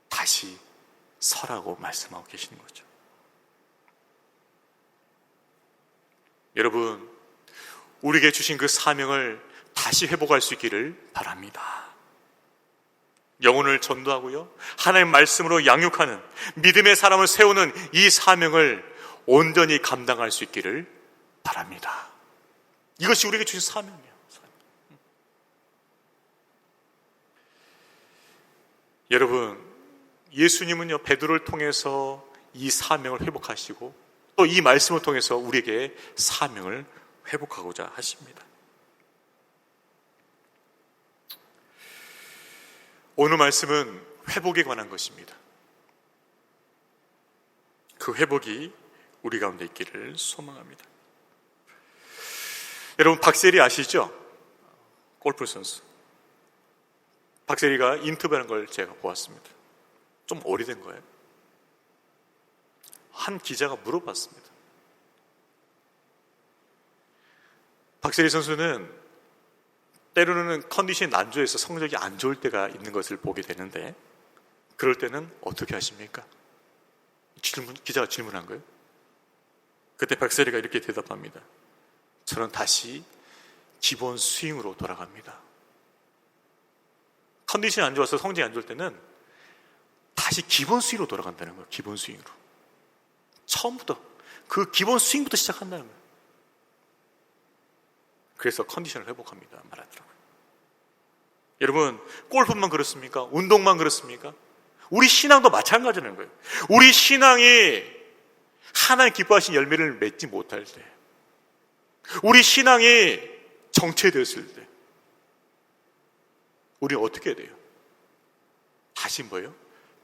다시 서라고 말씀하고 계시는 거죠. 여러분, 우리에게 주신 그 사명을 다시 회복할 수 있기를 바랍니다. 영혼을 전도하고요, 하나님의 말씀으로 양육하는 믿음의 사람을 세우는 이 사명을 온전히 감당할 수 있기를 바랍니다. 이것이 우리에게 주신 사명이에요. 여러분, 예수님은요, 베드로를 통해서 이 사명을 회복하시고 또 이 말씀을 통해서 우리에게 사명을 회복하고자 하십니다. 오늘 말씀은 회복에 관한 것입니다. 그 회복이 우리 가운데 있기를 소망합니다. 여러분, 박세리 아시죠? 골프 선수. 박세리가 인터뷰하는 걸 제가 보았습니다. 좀 오래된 거예요. 한 기자가 물어봤습니다. 박세리 선수는 때로는 컨디션이 안 좋아서 성적이 안 좋을 때가 있는 것을 보게 되는데, 그럴 때는 어떻게 하십니까? 기자가 질문한 거예요. 그때 박세리가 이렇게 대답합니다. 저는 다시 기본 스윙으로 돌아갑니다. 컨디션이 안 좋아서 성적이 안 좋을 때는 다시 기본 스윙으로 돌아간다는 거예요. 기본 스윙으로. 처음부터 그 기본 스윙부터 시작한다는 거예요. 그래서 컨디션을 회복합니다 말하더라고요. 여러분, 골프만 그렇습니까? 운동만 그렇습니까? 우리 신앙도 마찬가지라는 거예요. 우리 신앙이 하나님 기뻐하신 열매를 맺지 못할 때, 우리 신앙이 정체되었을 때 우리는 어떻게 해야 돼요? 다시 뭐예요?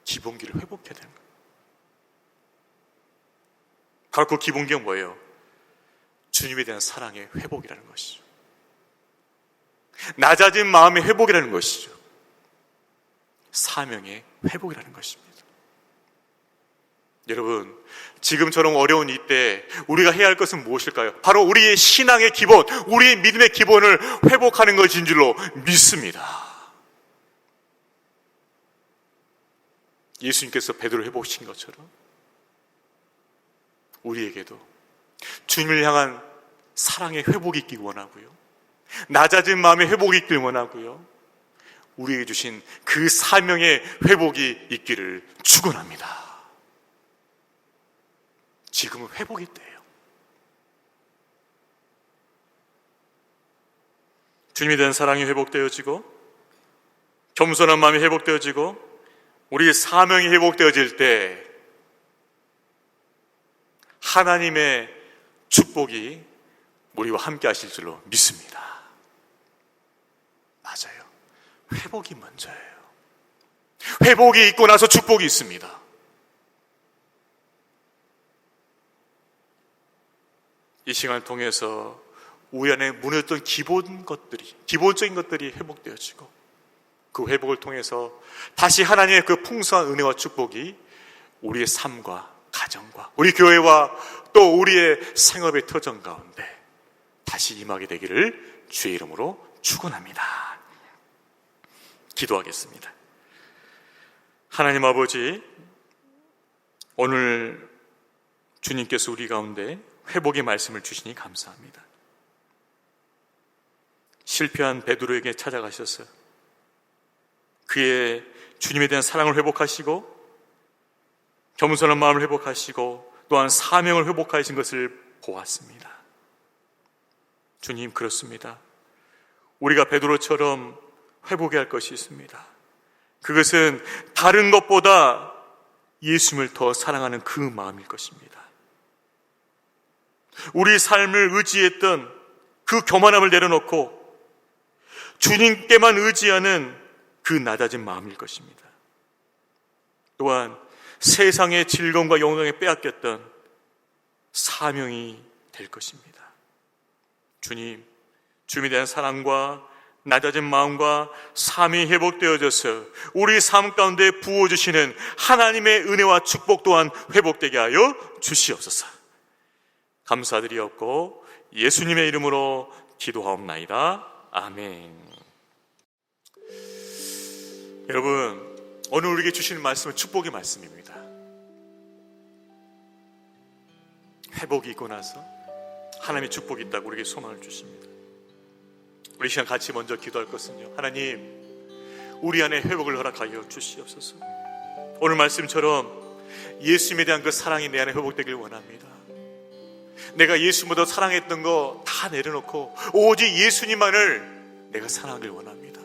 기본기를 회복해야 되는 거예요. 바로 그 기본기는 뭐예요? 주님에 대한 사랑의 회복이라는 것이죠. 낮아진 마음의 회복이라는 것이죠. 사명의 회복이라는 것입니다. 여러분, 지금처럼 어려운 이때 우리가 해야 할 것은 무엇일까요? 바로 우리의 신앙의 기본, 우리의 믿음의 기본을 회복하는 것인 줄로 믿습니다. 예수님께서 베드로를 회복시킨 것처럼 우리에게도 주님을 향한 사랑의 회복이 있길 원하고요, 낮아진 마음의 회복이 있길 원하고요, 우리에게 주신 그 사명의 회복이 있기를 축원합니다. 지금은 회복의 때예요. 주님에 대한 사랑이 회복되어지고 겸손한 마음이 회복되어지고 우리의 사명이 회복되어질 때 하나님의 축복이 우리와 함께 하실 줄로 믿습니다. 맞아요. 회복이 먼저예요. 회복이 있고 나서 축복이 있습니다. 이 시간을 통해서 우리 안에 무너졌던 기본적인 것들이 회복되어지고, 그 회복을 통해서 다시 하나님의 그 풍성한 은혜와 축복이 우리의 삶과 가정과 우리 교회와 또 우리의 생업의 터전 가운데 다시 임하게 되기를 주의 이름으로 축원합니다. 기도하겠습니다. 하나님 아버지, 오늘 주님께서 우리 가운데 회복의 말씀을 주시니 감사합니다. 실패한 베드로에게 찾아가셔서 그의 주님에 대한 사랑을 회복하시고 겸손한 마음을 회복하시고 또한 사명을 회복하신 것을 보았습니다. 주님, 그렇습니다. 우리가 베드로처럼 회복해야 할 것이 있습니다. 그것은 다른 것보다 예수님을 더 사랑하는 그 마음일 것입니다. 우리 삶을 의지했던 그 교만함을 내려놓고 주님께만 의지하는 그 낮아진 마음일 것입니다. 또한 세상의 즐거움과 영광에 빼앗겼던 사명이 될 것입니다. 주님, 주님에 대한 사랑과 낮아진 마음과 사명이 회복되어져서 우리 삶 가운데 부어주시는 하나님의 은혜와 축복 또한 회복되게 하여 주시옵소서. 감사드리옵고 예수님의 이름으로 기도하옵나이다. 아멘. 여러분, 오늘 우리에게 주시는 말씀은 축복의 말씀입니다. 회복이 있고 나서 하나님의 축복이 있다고 우리에게 소망을 주십니다. 우리 시간 같이 먼저 기도할 것은요, 하나님, 우리 안에 회복을 허락하여 주시옵소서. 오늘 말씀처럼 예수님에 대한 그 사랑이 내 안에 회복되길 원합니다. 내가 예수보다 사랑했던 거 다 내려놓고 오직 예수님만을 내가 사랑하길 원합니다.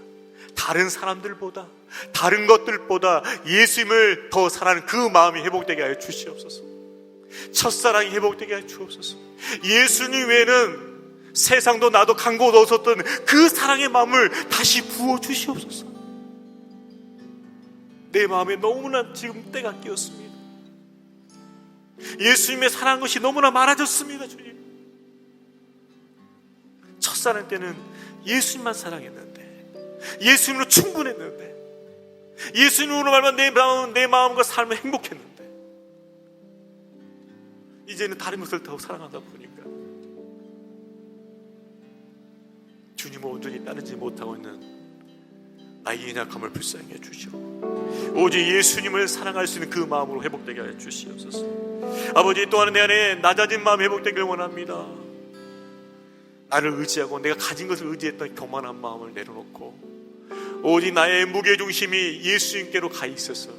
다른 사람들보다, 다른 것들보다 예수님을 더 사랑하는 그 마음이 회복되게 하여 주시옵소서. 첫사랑이 회복되게 하여 주옵소서. 예수님 외에는 세상도 나도 간 곳 없었던 그 사랑의 마음을 다시 부어 주시옵소서. 내 마음에 너무나 지금 때가 끼었습니다. 예수님의 사랑한 것이 너무나 많아졌습니다. 주님, 첫사랑 때는 예수님만 사랑했는데, 예수님으로 충분했는데, 예수님으로 말하면 내 마음과 삶은 행복했는데, 이제는 다른 것을 더 사랑하다 보니까 주님을 온전히 따르지 못하고 있는 나의 연약함을 불쌍히 해주시오. 오직 예수님을 사랑할 수 있는 그 마음으로 회복되게 하여 주시옵소서. 아버지, 또한 내 안에 낮아진 마음 회복되길 원합니다. 나를 의지하고 내가 가진 것을 의지했던 교만한 마음을 내려놓고 오직 나의 무게중심이 예수님께로 가 있어서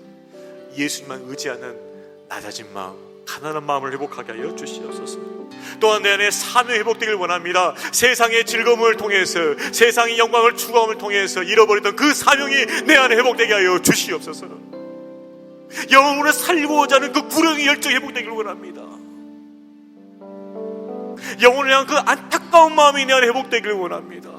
예수님만 의지하는 낮아진 마음, 가난한 마음을 회복하게 하여 주시옵소서. 또한 내 안에 사명이 회복되길 원합니다. 세상의 즐거움을 통해서, 세상의 영광을 추구함을 통해서 잃어버렸던 그 사명이 내 안에 회복되게 하여 주시옵소서. 영혼을 살리고자 하는 그 구령의 열정이 회복되길 원합니다. 영혼을 향한 그 안타까운 마음이 내 안에 회복되길 원합니다.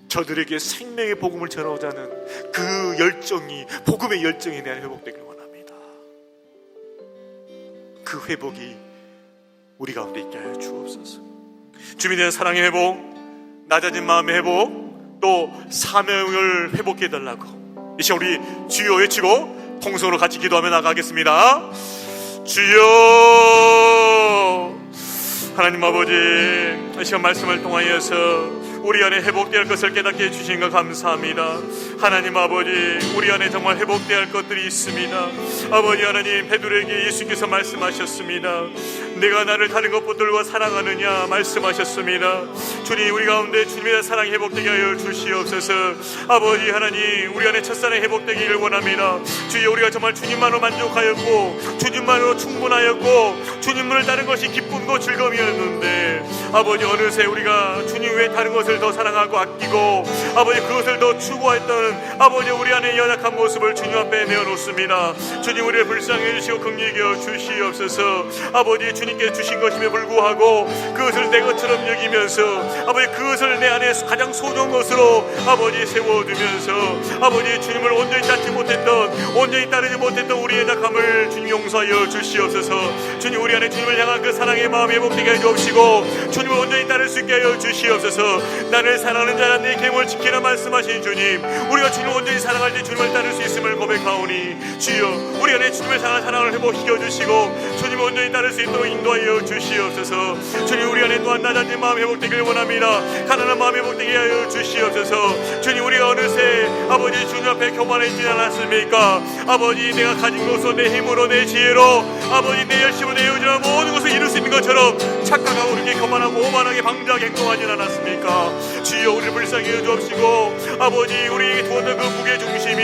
저들에게 생명의 복음을 전하고자 하는 그 열정이, 복음의 열정이 내 안에 회복되길 원합니다. 그 회복이 우리 가운데 있게 하여 주옵소서. 주님에 대한 사랑의 회복, 낮아진 마음의 회복, 또 사명을 회복해 달라고 이 시간 우리 주여 외치고 통성으로 같이 기도하며 나가겠습니다. 주여, 하나님 아버지, 이 시간 말씀을 통하여서 우리 안에 회복될 것을 깨닫게 해주신 것 감사합니다. 하나님 아버지, 우리 안에 정말 회복될 할 것들이 있습니다. 아버지 하나님, 베드로에게 예수께서 말씀하셨습니다. 내가 나를 다른 것들과 사랑하느냐 말씀하셨습니다. 주님, 우리 가운데 주님의 사랑이 회복되게 하여 주시옵소서. 아버지 하나님, 우리 안에 첫사랑이 회복되기를 원합니다. 주여, 우리가 정말 주님만으로 만족하였고 주님만으로 충분하였고 주님을 다른 것이 기쁨과 즐거움이었는데, 아버지 어느새 우리가 주님 외에 다른 것을 더 사랑하고 아끼고 아버지 그것을 더 추구했던 아버지 우리 안에 연약한 모습을 주님 앞에 내어놓습니다. 주님, 우리를 불쌍히 해주시고 긍휼히 여겨 주시옵소서. 아버지, 주님께 주신 것임에 불구하고 그것을 내 것처럼 여기면서 아버지 그것을 내 안에 가장 소중한 것으로 아버지 세워두면서 아버지 주님을 온전히 따르지 못했던, 온전히 따르지 못했던 우리의 연약함을 주님 용서하여 주시옵소서. 주님, 우리 안에 주님을 향한 그 사랑의 마음이 회복되게 해 주옵시고 주님을 온전히 따를 수 있게 하여 주시옵소서. 나를 사랑하는 자라 내 계명을 지키라 말씀하신 주님, 우리가 주님을 온전히 사랑할 때 주님을 따를 수 있음을 고백하오니 주여, 우리 안에 주님을 향한 사랑을 회복시켜 주시고 주님을 온전히 따를 수 있도록 인도하여 주시옵소서. 주님, 우리 안에 또한 낮아진 마음 회복되길 원합니다. 가난한 마음 회복되게 하여 주시옵소서. 주님, 우리가 어느새 아버지 주님 앞에 교만해지지 않았습니까? 아버지, 내가 가진 것으로 내 힘으로 내 지혜로 아버지 내 열심으로 내 의지로 모든 것을 이룰 수 있는 것처럼 착각하고 우리에게 교만하고 오만하게 방자하게 행동하지 않았습니까? 주여, 우리를 불쌍히 여주옵시고 아버지, 우리에게 두었던 그 무게중심이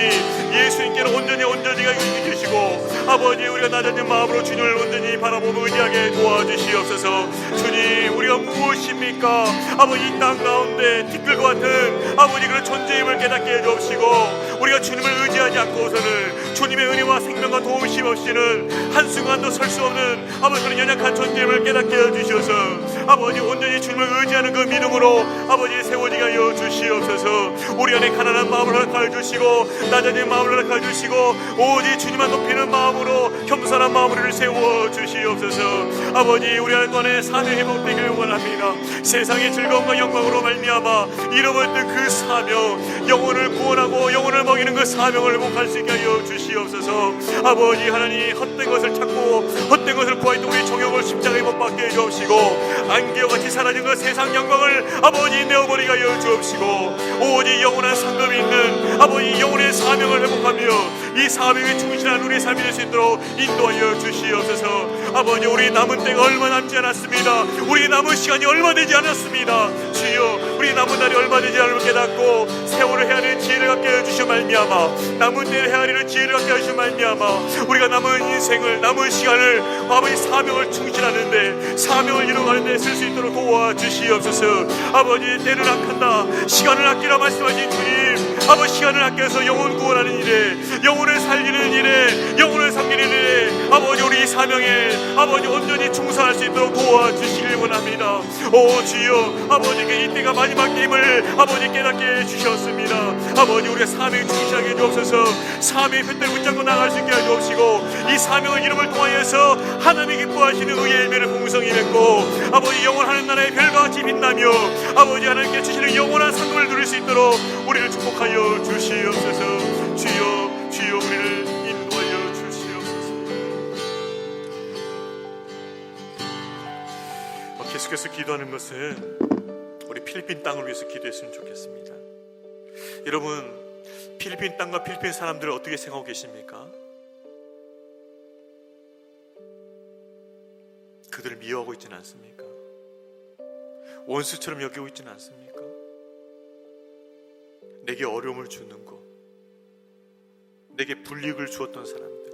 예수님께로 온전히가 계시고 아버지, 우리가 낮아진 마음으로 주님을 온전히 바라보며 의지하게 도와주시옵소서. 주님, 우리가 무엇입니까? 아버지, 이 땅 가운데 티끌과 같은 아버지 그런 존재임을 깨닫게 해주옵시고 우리가 주님을 의지하지 않고서는 주님의 은혜와 생명과 도움이 없이는 한순간도 설 수 없는 아버지 그런 연약한 존재임을 깨닫게 해주셔서 아버지 온전히 주님을 의지하는 그 믿음으로 아버지 세워지게 하여 주시옵소서. 우리 안에 가난한 마음을 허락하여 주시고 낮아진 마음을 허락하여 주시고 오직 주님만 높이는 마음으로 겸손한 마음으로 세워 주시옵소서. 아버지, 우리 안에 사명 회복되길 원합니다. 세상의 즐거움과 영광으로 말미암아 잃어버렸던 그 사명, 영혼을 구원하고 영혼을 먹이는 그 사명을 회복할 수 있게 하여 주시옵소서. 주시옵소서. 아버지 하나님, 헛된 것을 찾고 헛된 것을 구하였던 우리 종영을 십자가에 못 박게 해주옵시고, 안개와 같이 사라진 그 세상 영광을 아버지 내어버리게 하여 주옵시고, 오직 영원한 상급이 있는 아버지 영혼의 사명을 회복하며 이 사명에 충실한 우리의 삶이 될 수 있도록 인도하여 주시옵소서. 아버지, 우리 남은 때가 얼마 남지 않았습니다. 우리 남은 시간이 얼마 되지 않았습니다. 주여, 우리 남은 날이 얼마 되지 않음을 깨닫고 세월을 헤아리는 지혜를 갖게 해주시오 말미암아, 남은 때를 헤아리는 지혜를 갖게 해주시오 말미암아, 우리가 남은 인생을, 남은 시간을 아버지 사명을 충실하는데, 사명을 이루어가는데 쓸 수 있도록 도와주시옵소서. 아버지, 때를 아낀다, 시간을 아끼라 말씀하신 주님, 아버지, 시간을 아껴서 영혼 구원하는 일에, 영혼을 살리는 일에, 영혼을 섬기는 일에 아버지, 우리 사명에 아버지 온전히 충성할 수 있도록 도와주시길 원합니다. 오 주여, 아버지께 이때가 마지막 게임을 아버지 깨닫게 해주셨습니다. 아버지, 우리의 사명에 충실하게 해주옵소서. 사명의 뱃대를 붙잡고 나갈 수 있게 해주옵시고, 이 사명을 이름을 통하여서 하나님이 기뻐하시는 의의 열매를 풍성히 맺고 아버지, 영원하는 나라의 별과 같이 빛나며 아버지 하나님께 주시는 영원한 상급을 누릴 수 있도록 우리를 축복하여 주시옵소서. 주여, 주여, 우리를 인도하여 주시옵소서. 계속해서 기도하는 것은 우리 필리핀 땅을 위해서 기도했으면 좋겠습니다. 여러분, 필리핀 땅과 필리핀 사람들을 어떻게 생각하고 계십니까? 그들을 미워하고 있지는 않습니까? 원수처럼 여기고 있지는 않습니까? 내게 어려움을 주는 것, 내게 불이익을 주었던 사람들.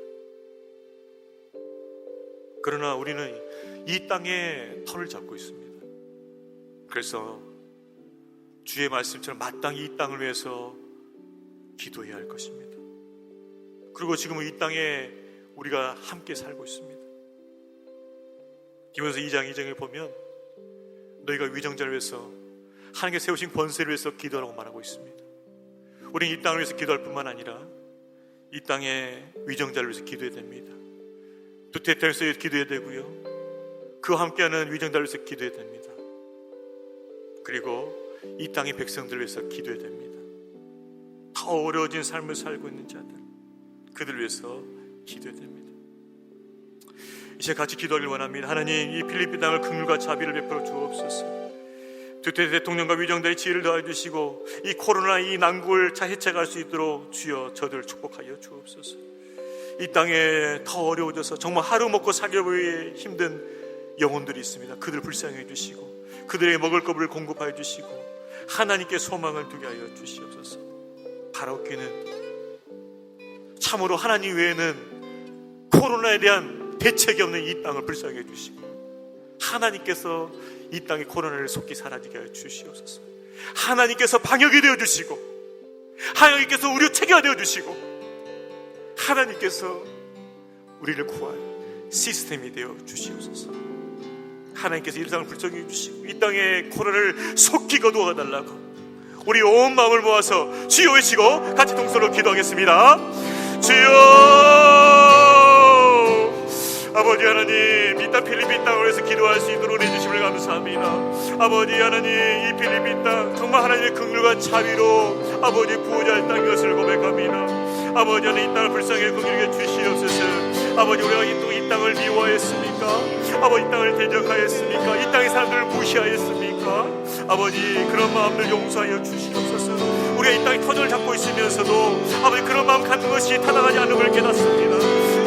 그러나 우리는 이 땅에 터를 잡고 있습니다. 그래서 주의 말씀처럼 마땅히 이 땅을 위해서 기도해야 할 것입니다. 그리고 지금은 이 땅에 우리가 함께 살고 있습니다. 디모데서 2장 2장에 보면 너희가 위정자를 위해서, 하나님께 세우신 권세를 위해서 기도하라고 말하고 있습니다. 우리는 이 땅을 위해서 기도할 뿐만 아니라 이 땅에 위정자를 위해서 기도해야 됩니다. 두테르테를 위해서 기도해야 되고요, 그와 함께하는 위정자를 위해서 기도해야 됩니다. 그리고 이 땅의 백성들을 위해서 기도해야 됩니다. 더 어려워진 삶을 살고 있는 자들, 그들을 위해서 기도해야 됩니다. 이제 같이 기도하길 원합니다. 하나님, 이 필리핀 땅을 긍휼과 자비를 베풀어 주옵소서. 두테르테 대통령과 위정자의 지혜를 더해 주시고 이 코로나 이 난국을 해체할 수 있도록 주여 저들을 축복하여 주옵소서. 이 땅에 더 어려워져서 정말 하루 먹고 살기에 힘든 영혼들이 있습니다. 그들 불쌍히 해주시고 그들에게 먹을 것을 공급하여 주시고 하나님께 소망을 두게 하여 주시옵소서. 바라옵기는 참으로 하나님 외에는 코로나에 대한 대책이 없는 이 땅을 불쌍히 해주시고 하나님께서 이 땅의 코로나를 속히 사라지게 하여 주시옵소서. 하나님께서 방역이 되어주시고 하나님께서 의료 체계가 되어주시고 하나님께서 우리를 구할 시스템이 되어주시옵소서. 하나님께서 이 땅을 불쌍히 해주시고 이 땅의 코로나를 속히 거두어달라고 우리 온 마음을 모아서 주여 외치고 같이 동서로 기도하겠습니다. 주여, 아버지 하나님, 이 땅 필리핀 땅을 위해서 기도할 수 있도록 해주심을 감사합니다. 아버지 하나님, 이 필리핀 땅 정말 하나님의 긍휼과 자비로 아버지 구원자 할 땅인 것을 고백합니다. 아버지 하나님, 이 땅을 불쌍히 긍휼하게 주시옵소서. 아버지, 우리가 이 땅을 미워하였습니까? 아버지, 이 땅을 대적하였습니까? 이 땅의 사람들을 무시하였습니까? 아버지, 그런 마음들 용서하여 주시옵소서. 우리가 이 땅에 터전을 잡고 있으면서도 아버지 그런 마음 갖는 것이 타당하지 않음을 깨닫습니다.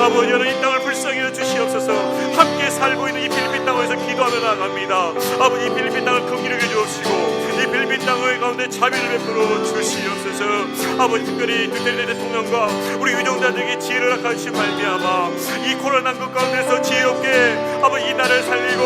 아버지 하나님, 이 땅을 불쌍히 주시옵소서. 함께 살고 있는 이 필리핀 땅에서 기도하며 나아갑니다. 아버지, 이 필리핀 땅을 긍휼하게 주옵시고 이 필리핀 땅의 가운데 자비를 베풀어 주시옵소서. 아버지, 특별히 두테르테 대통령과 우리 위정자들에게 지혜를 허락하시고 말미암아 이 코로나 난국 가운데서 지혜롭게 아버지 이 나라를 살리고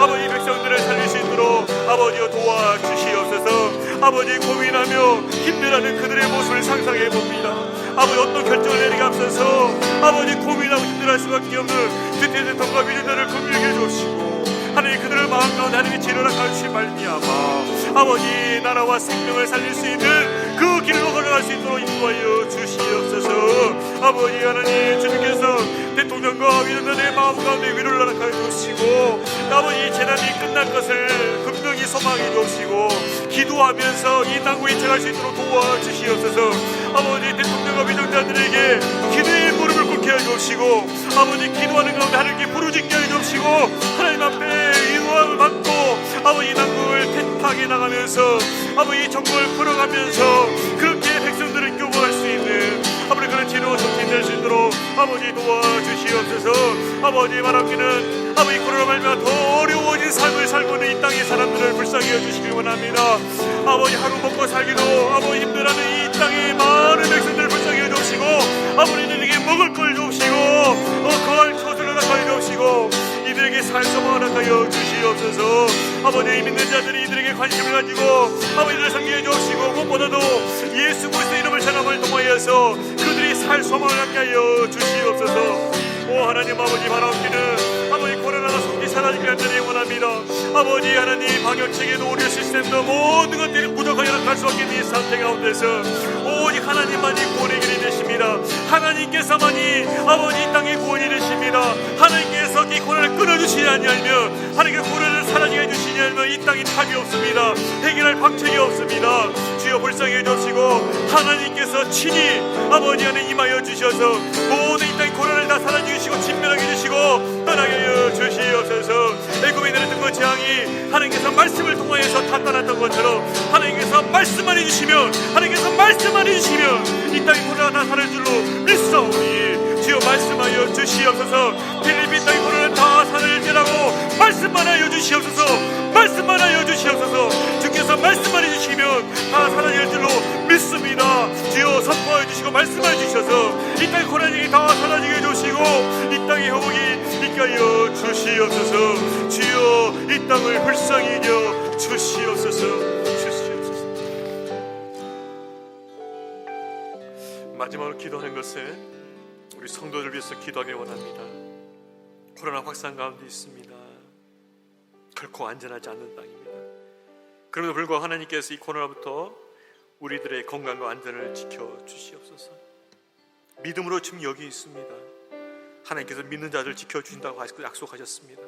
아버지 이 백성들을 살릴 수 있도록 아버지여 도와주시옵소서. 아버지, 고민하며 힘들어하는 그들의 모습을 상상해 봅니다. 아버지, 어떤 결정을 내리기 앞서서 아버지 고민하고 힘들어할 수밖에 없는 두테르테 대통령과 위정자를 긍휼하게 주옵시고 하나님, 그들을 마음 가운데 하나님의 지혜를 허락하시고 말미암아 아버지 나라와 생명을 살릴 수 있는 그 길로 걸어갈 수 있도록 인도하여 주시옵소서. 아버지 하나님, 주님께서 대통령과 위정자의 마음 가운데 위로를 허락하여 주시고 아버지 재난이 끝날 것을 분명히 소망해 주시고 기도하면서 이 땅을 해체할 수 있도록 도와주시옵소서. 아버지, 대통령과 위정자들에게 기도의 거룩해 주옵시고 아버지 기도하는 가운데 하나님께 부르짖게 해 주옵시고 하나님 앞에 인도함을 받고 아버지 남국을 택하게 나가면서 아버지 정국을 풀어가면서 그렇게 백성들을 교육할 수 있는 아버지 그런 지로 정치될 수 있도록 아버지 도와주시옵소서. 아버지 바랍기는 아버지 코로나 말미암아 더 어려워진 삶을 살고 있는 이 땅의 사람들을 불쌍히 여주시길 원합니다. 아버지 하루 먹고 살기도 아버지 힘들어하는 이 땅의 많은 백성들을 불쌍히 여주시고 아버지들에게 먹을 걸 주옵시고 거할 처소를 허락하여 주옵시고 이들에게 살소망을 허락하여 주시옵소서. 아버지 믿는 자들이 이들에게 관심을 가지고 아버지를 섬기해 주옵시고 무엇보다도 예수 그리스도의 이름을 전함을 통하여서 그들이 살소망을 갖게 하여 주시옵소서. 오 하나님 아버지 바라옵기는 아버지 코로나가 속히 사라지게 하기를 원합니다. 아버지 하나님 방역체계도 의료 시스템도 모든 것들이 부족하여 갈 수밖에 없는 이 상태 가운데서 오직 하나님만이 구원의 길이 되십니다. 하나님께서만이 아버지 이 땅의 구원이 되십니다. 하나님께서 이 코로나를 끊어주시지 아니하면 하나님께서 코로나를 사라지게 해주시지 않으면 이 땅에 답이 없습니다. 해결할 방책이 없습니다. 주여 불쌍히 해주시고 하나님께서 친히 아버지 안에 임하여 주셔서 모든 이 땅의 코로나를 다 사라지게 주시고 진멸하게 해주시고 떠나게 하여 주시옵소서. 애굽에 내렸던 그 재앙이 하나님께서 말씀을 통하여서 다 떠났던 것처럼 하나님께서 말씀만 해주시면 하나님께서 말씀만 해주시면 이 땅의 코로나가 다 사라질 줄로 믿사오니 주여 말씀하여 주시옵소서. 필리핀 땅의 코로나는 다 사라질지라고 말씀만 하여 주시옵소서. 말씀만 하여 주시옵소서. 주께서 말씀만 해주시면 다 사라질 줄로 믿습니다. 주여 선포하여 주시고 말씀하여 주셔서 이 땅의 코로나가 다 사라지게 해주시고 이 땅의 회복이 있게 하여 주시옵소서. 주여 이 땅을 불쌍히 여겨 주시옵소서. 마지막으로 기도하는 것은 우리 성도들 위해서 기도하길 원합니다. 코로나 확산 가운데 있습니다. 결코 안전하지 않는 땅입니다. 그럼에도 불구하고 하나님께서 이 코로나부터 우리들의 건강과 안전을 지켜주시옵소서. 믿음으로 지금 여기 있습니다. 하나님께서 믿는 자들 지켜주신다고 약속하셨습니다.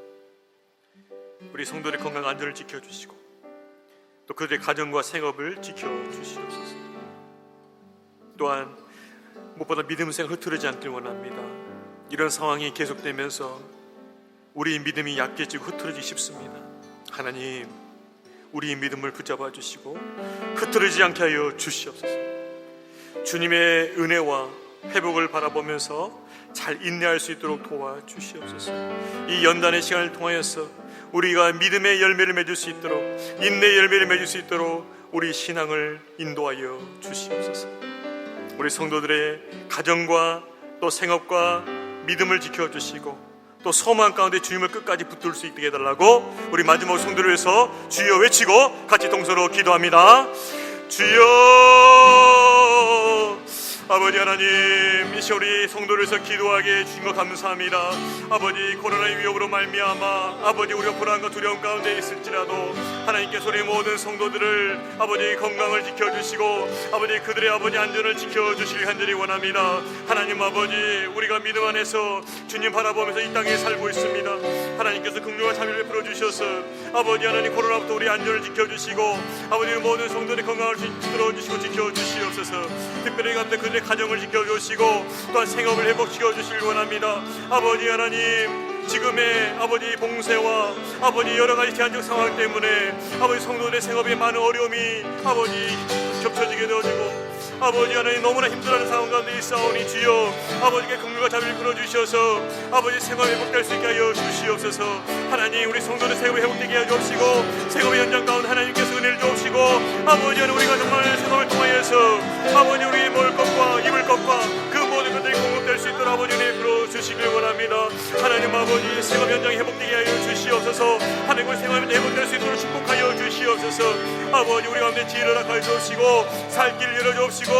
우리 성도들의 건강 안전을 지켜주시고 또 그들의 가정과 생업을 지켜주시옵소서. 또한 무엇보다 믿음 생활 흐트러지지 않길 원합니다. 이런 상황이 계속되면서 우리 믿음이 약해지고 흐트러지기 쉽습니다. 하나님 우리의 믿음을 붙잡아 주시고 흐트러지지 않게 하여 주시옵소서. 주님의 은혜와 회복을 바라보면서 잘 인내할 수 있도록 도와주시옵소서. 이 연단의 시간을 통하여서 우리가 믿음의 열매를 맺을 수 있도록 인내의 열매를 맺을 수 있도록 우리 신앙을 인도하여 주시옵소서. 우리 성도들의 가정과 또 생업과 믿음을 지켜주시고 또 소망 가운데 주님을 끝까지 붙들 수 있게 해달라고 우리 마지막 성도를 위해서 주여 외치고 같이 동서로 기도합니다. 주여 아버지 하나님, 이 시간 우리 성도를 위해서 기도하게 해주신 것 감사합니다. 아버지 코로나의 위협으로 말미암아 아버지 우리가 불안과 두려움 가운데 있을지라도 하나님께서 우리 모든 성도들을 아버지 건강을 지켜주시고 아버지 그들의 아버지 안전을 지켜주시길 간절히 원합니다. 하나님 아버지 우리가 믿음 안에서 주님 바라보면서 이 땅에 살고 있습니다. 하나님께서 긍휼과 자비를 베풀어주셔서 아버지 하나님 코로나부터 우리 안전을 지켜주시고 아버지 모든 성도들의 건강을 들어주시고 지켜주시옵소서. 특별히 가운데 그들의 가정을 지켜주시고 또한 생업을 회복시켜주시길 원합니다. 아버지 하나님 지금의 아버지 봉쇄와 아버지 여러가지 제한적 상황 때문에 아버지 성도들의 생업에 많은 어려움이 아버지 겹쳐지게 되어지고 아버지 하나님 너무나 힘들어하는 상황 가운데 있사오니 주여 아버지께 긍휼과 자비를 풀어주셔서 아버지 생업이 회복될 수 있게 하여 주시옵소서. 하나님 우리 성도들 생업이 회복되게 하여 주옵시고 생업의 현장 가운데 하나님께서 은혜를 주옵시고 아버지 하나님 우리가 정말 생업을 통하여서 아버지 우리의 먹을 것과 입을 것과 그 모든 것들이 공급될 수 있도록 아버지 은혜 풀어주시길 원합니다. 하나님 아버지 생업 현장이 회복되게 하여 주시옵소서. 하나님 우리 생업이 회복될 수 있도록 축복하여 주시옵소서. 아버지 우리 가운데 지혜를 허락하여 주옵시고 살 길을 열어주옵시고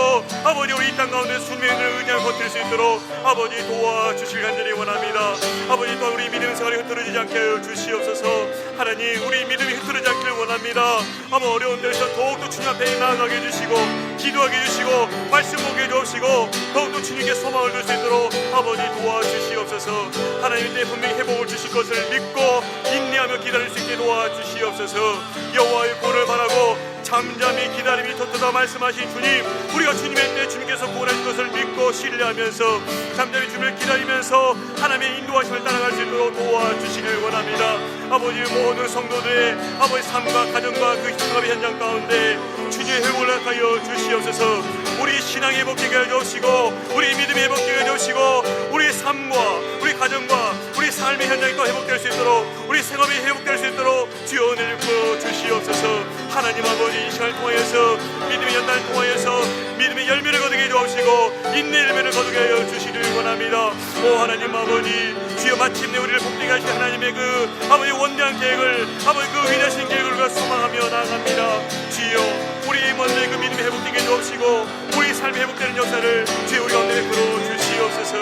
아버지 우리 이 땅 가운데 수명을 의지하며 버틸 수 있도록 아버지 도와주시길 간절히 원합니다. 아버지 또한 우리 믿음 생활이 흐트러지지 않게 하여 주시옵소서. 하나님 우리 믿음이 흐트러지지 않기를 원합니다. 아마 어려운 데서 더욱더 주님 앞에 나아가게 해주시고 기도하게 해주시고 말씀 보게 해주시고 더욱더 주님께 소망을 줄 수 있도록 아버지 도와주시옵소서. 하나님 때 분명히 회복을 주실 것을 믿고 인내하며 기다릴 수 있게 도와주시옵소서. 여호와의 구원을 바라고 잠잠히 기다림이 덧떠다 말씀하신 주님, 우리가 주님의 때 주님께서 구원하신 것을 믿고 신뢰하면서 잠잠히 주님을 기다리면서 하나님의 인도하심을 따라갈 수 있도록 도와주시길 원합니다. 아버지, 모든 성도들의 아버지 삶과 가정과 그 생업의 현장 가운데 주님의 회복을 허락하여 주시옵소서. 우리 신앙이 회복되게 해주시고, 우리 믿음이 회복되게 해주시고, 우리 삶과 우리 가정과 우리 삶의 현장이 또 회복될 수 있도록, 우리 생업이 회복될 수 있도록 주여 은혜를 부어 주시옵소서. 하나님 아버지, 이 시간을 통하여서 믿음의 연단을 통하여서 믿음의 열매를 거두게 해주시고 인내의 열매를 거두게 하여 주시길 원합니다. 오 하나님 아버지, 주여 마침내 우리를 복되게 하신 하나님의 그 아버지 원대한 계획을, 아버지 그 위대하신 계획을 우리가 소망하며 나아갑니다. 주여, 우리 먼저 그 믿음이 회복되게 해주시고 우리 삶이 회복되는 역사를 주여 우리 가운데 베풀어 주시옵소서.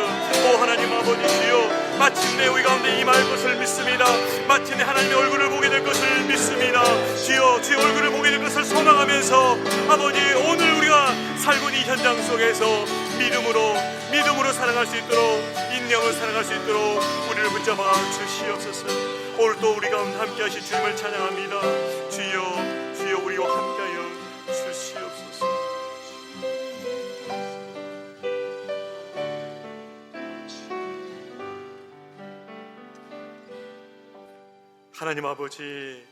오 하나님 아버지, 주여 마침내 우리 가운데 임할 것을 믿습니다. 마침내 하나님의 얼굴을 보게 될 것을 믿습니다. 주여, 주의 얼굴을 보게 될 것을 소망하면서 아버지, 오늘 우리가 살고 있는 이 현장 속에서 믿음으로 살아갈 수 있도록, 인내함으로 살아갈 수 있도록 우리를 붙잡아 주시옵소서. 오늘 또 우리 가운데 함께 하신 주님을 찬양합니다. 주여, 주여 우리와 함께하여 주시옵소서. 하나님 아버지,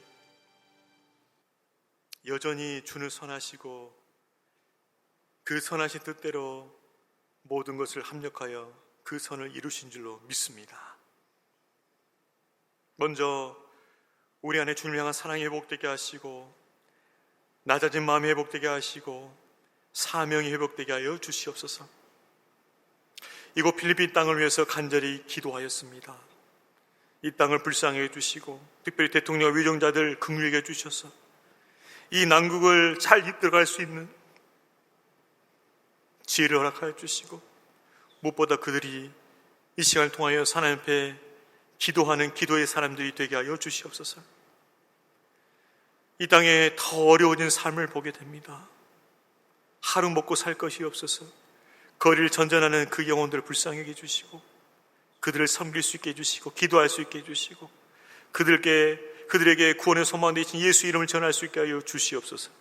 여전히 주는 선하시고 그 선하신 뜻대로 모든 것을 합력하여 그 선을 이루신 줄로 믿습니다. 먼저 우리 안에 주님을 향한 사랑이 회복되게 하시고 낮아진 마음이 회복되게 하시고 사명이 회복되게 하여 주시옵소서. 이곳 필리핀 땅을 위해서 간절히 기도하였습니다. 이 땅을 불쌍히 해주시고 특별히 대통령과 위정자들 긍휼히 해주셔서 이 난국을 잘 이끌어갈 수 있는 지혜를 허락하여 주시고, 무엇보다 그들이 이 시간을 통하여 하나님 앞에 기도하는 기도의 사람들이 되게 하여 주시옵소서. 이 땅에 더 어려워진 삶을 보게 됩니다. 하루 먹고 살 것이 없어서 거리를 전전하는 그 영혼들을 불쌍히 해주시고 그들을 섬길 수 있게 해주시고 기도할 수 있게 해주시고 그들에게 구원의 소망 되신 예수 이름을 전할 수 있게 하여 주시옵소서.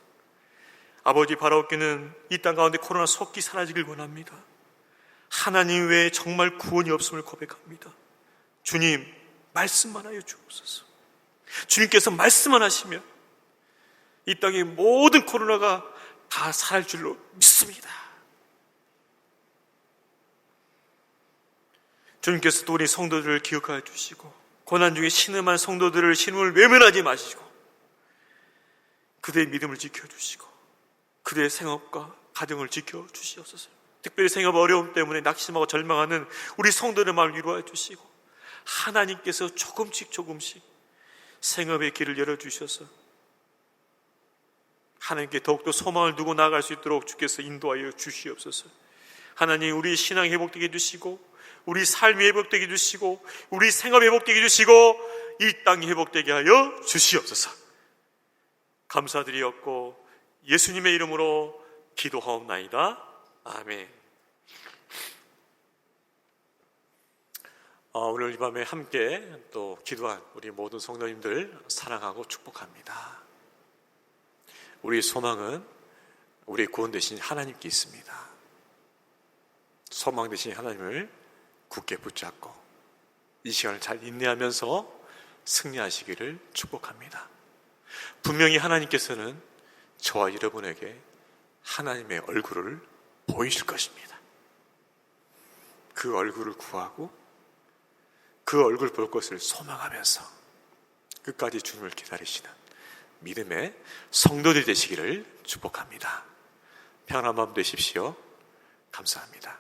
아버지, 바라옵기는 이 땅 가운데 코로나 속히 사라지길 원합니다. 하나님 외에 정말 구원이 없음을 고백합니다. 주님, 말씀만 하여 주옵소서. 주님께서 말씀만 하시면 이 땅의 모든 코로나가 다 사라질 줄로 믿습니다. 주님께서 또 우리 성도들을 기억하여 주시고 고난 중에 신음한 성도들을 신음을 외면하지 마시고 그들의 믿음을 지켜주시고 그들의 생업과 가정을 지켜주시옵소서. 특별히 생업 어려움 때문에 낙심하고 절망하는 우리 성도들의 마음을 위로해 주시고 하나님께서 조금씩 생업의 길을 열어주셔서 하나님께 더욱더 소망을 두고 나아갈 수 있도록 주께서 인도하여 주시옵소서. 하나님, 우리 신앙이 회복되게 해주시고 우리 삶이 회복되게 해주시고 우리 생업이 회복되게 해주시고 이 땅이 회복되게 하여 주시옵소서. 감사드리옵고 예수님의 이름으로 기도하옵나이다. 아멘. 오늘 이 밤에 함께 또 기도한 우리 모든 성도님들 사랑하고 축복합니다. 우리 소망은 우리 구원 되신 하나님께 있습니다. 소망 되신 하나님을 굳게 붙잡고 이 시간을 잘 인내하면서 승리하시기를 축복합니다. 분명히 하나님께서는 저와 여러분에게 하나님의 얼굴을 보이실 것입니다. 그 얼굴을 구하고 그 얼굴 볼 것을 소망하면서 끝까지 주님을 기다리시는 믿음의 성도들 되시기를 축복합니다. 평안한 밤 되십시오. 감사합니다.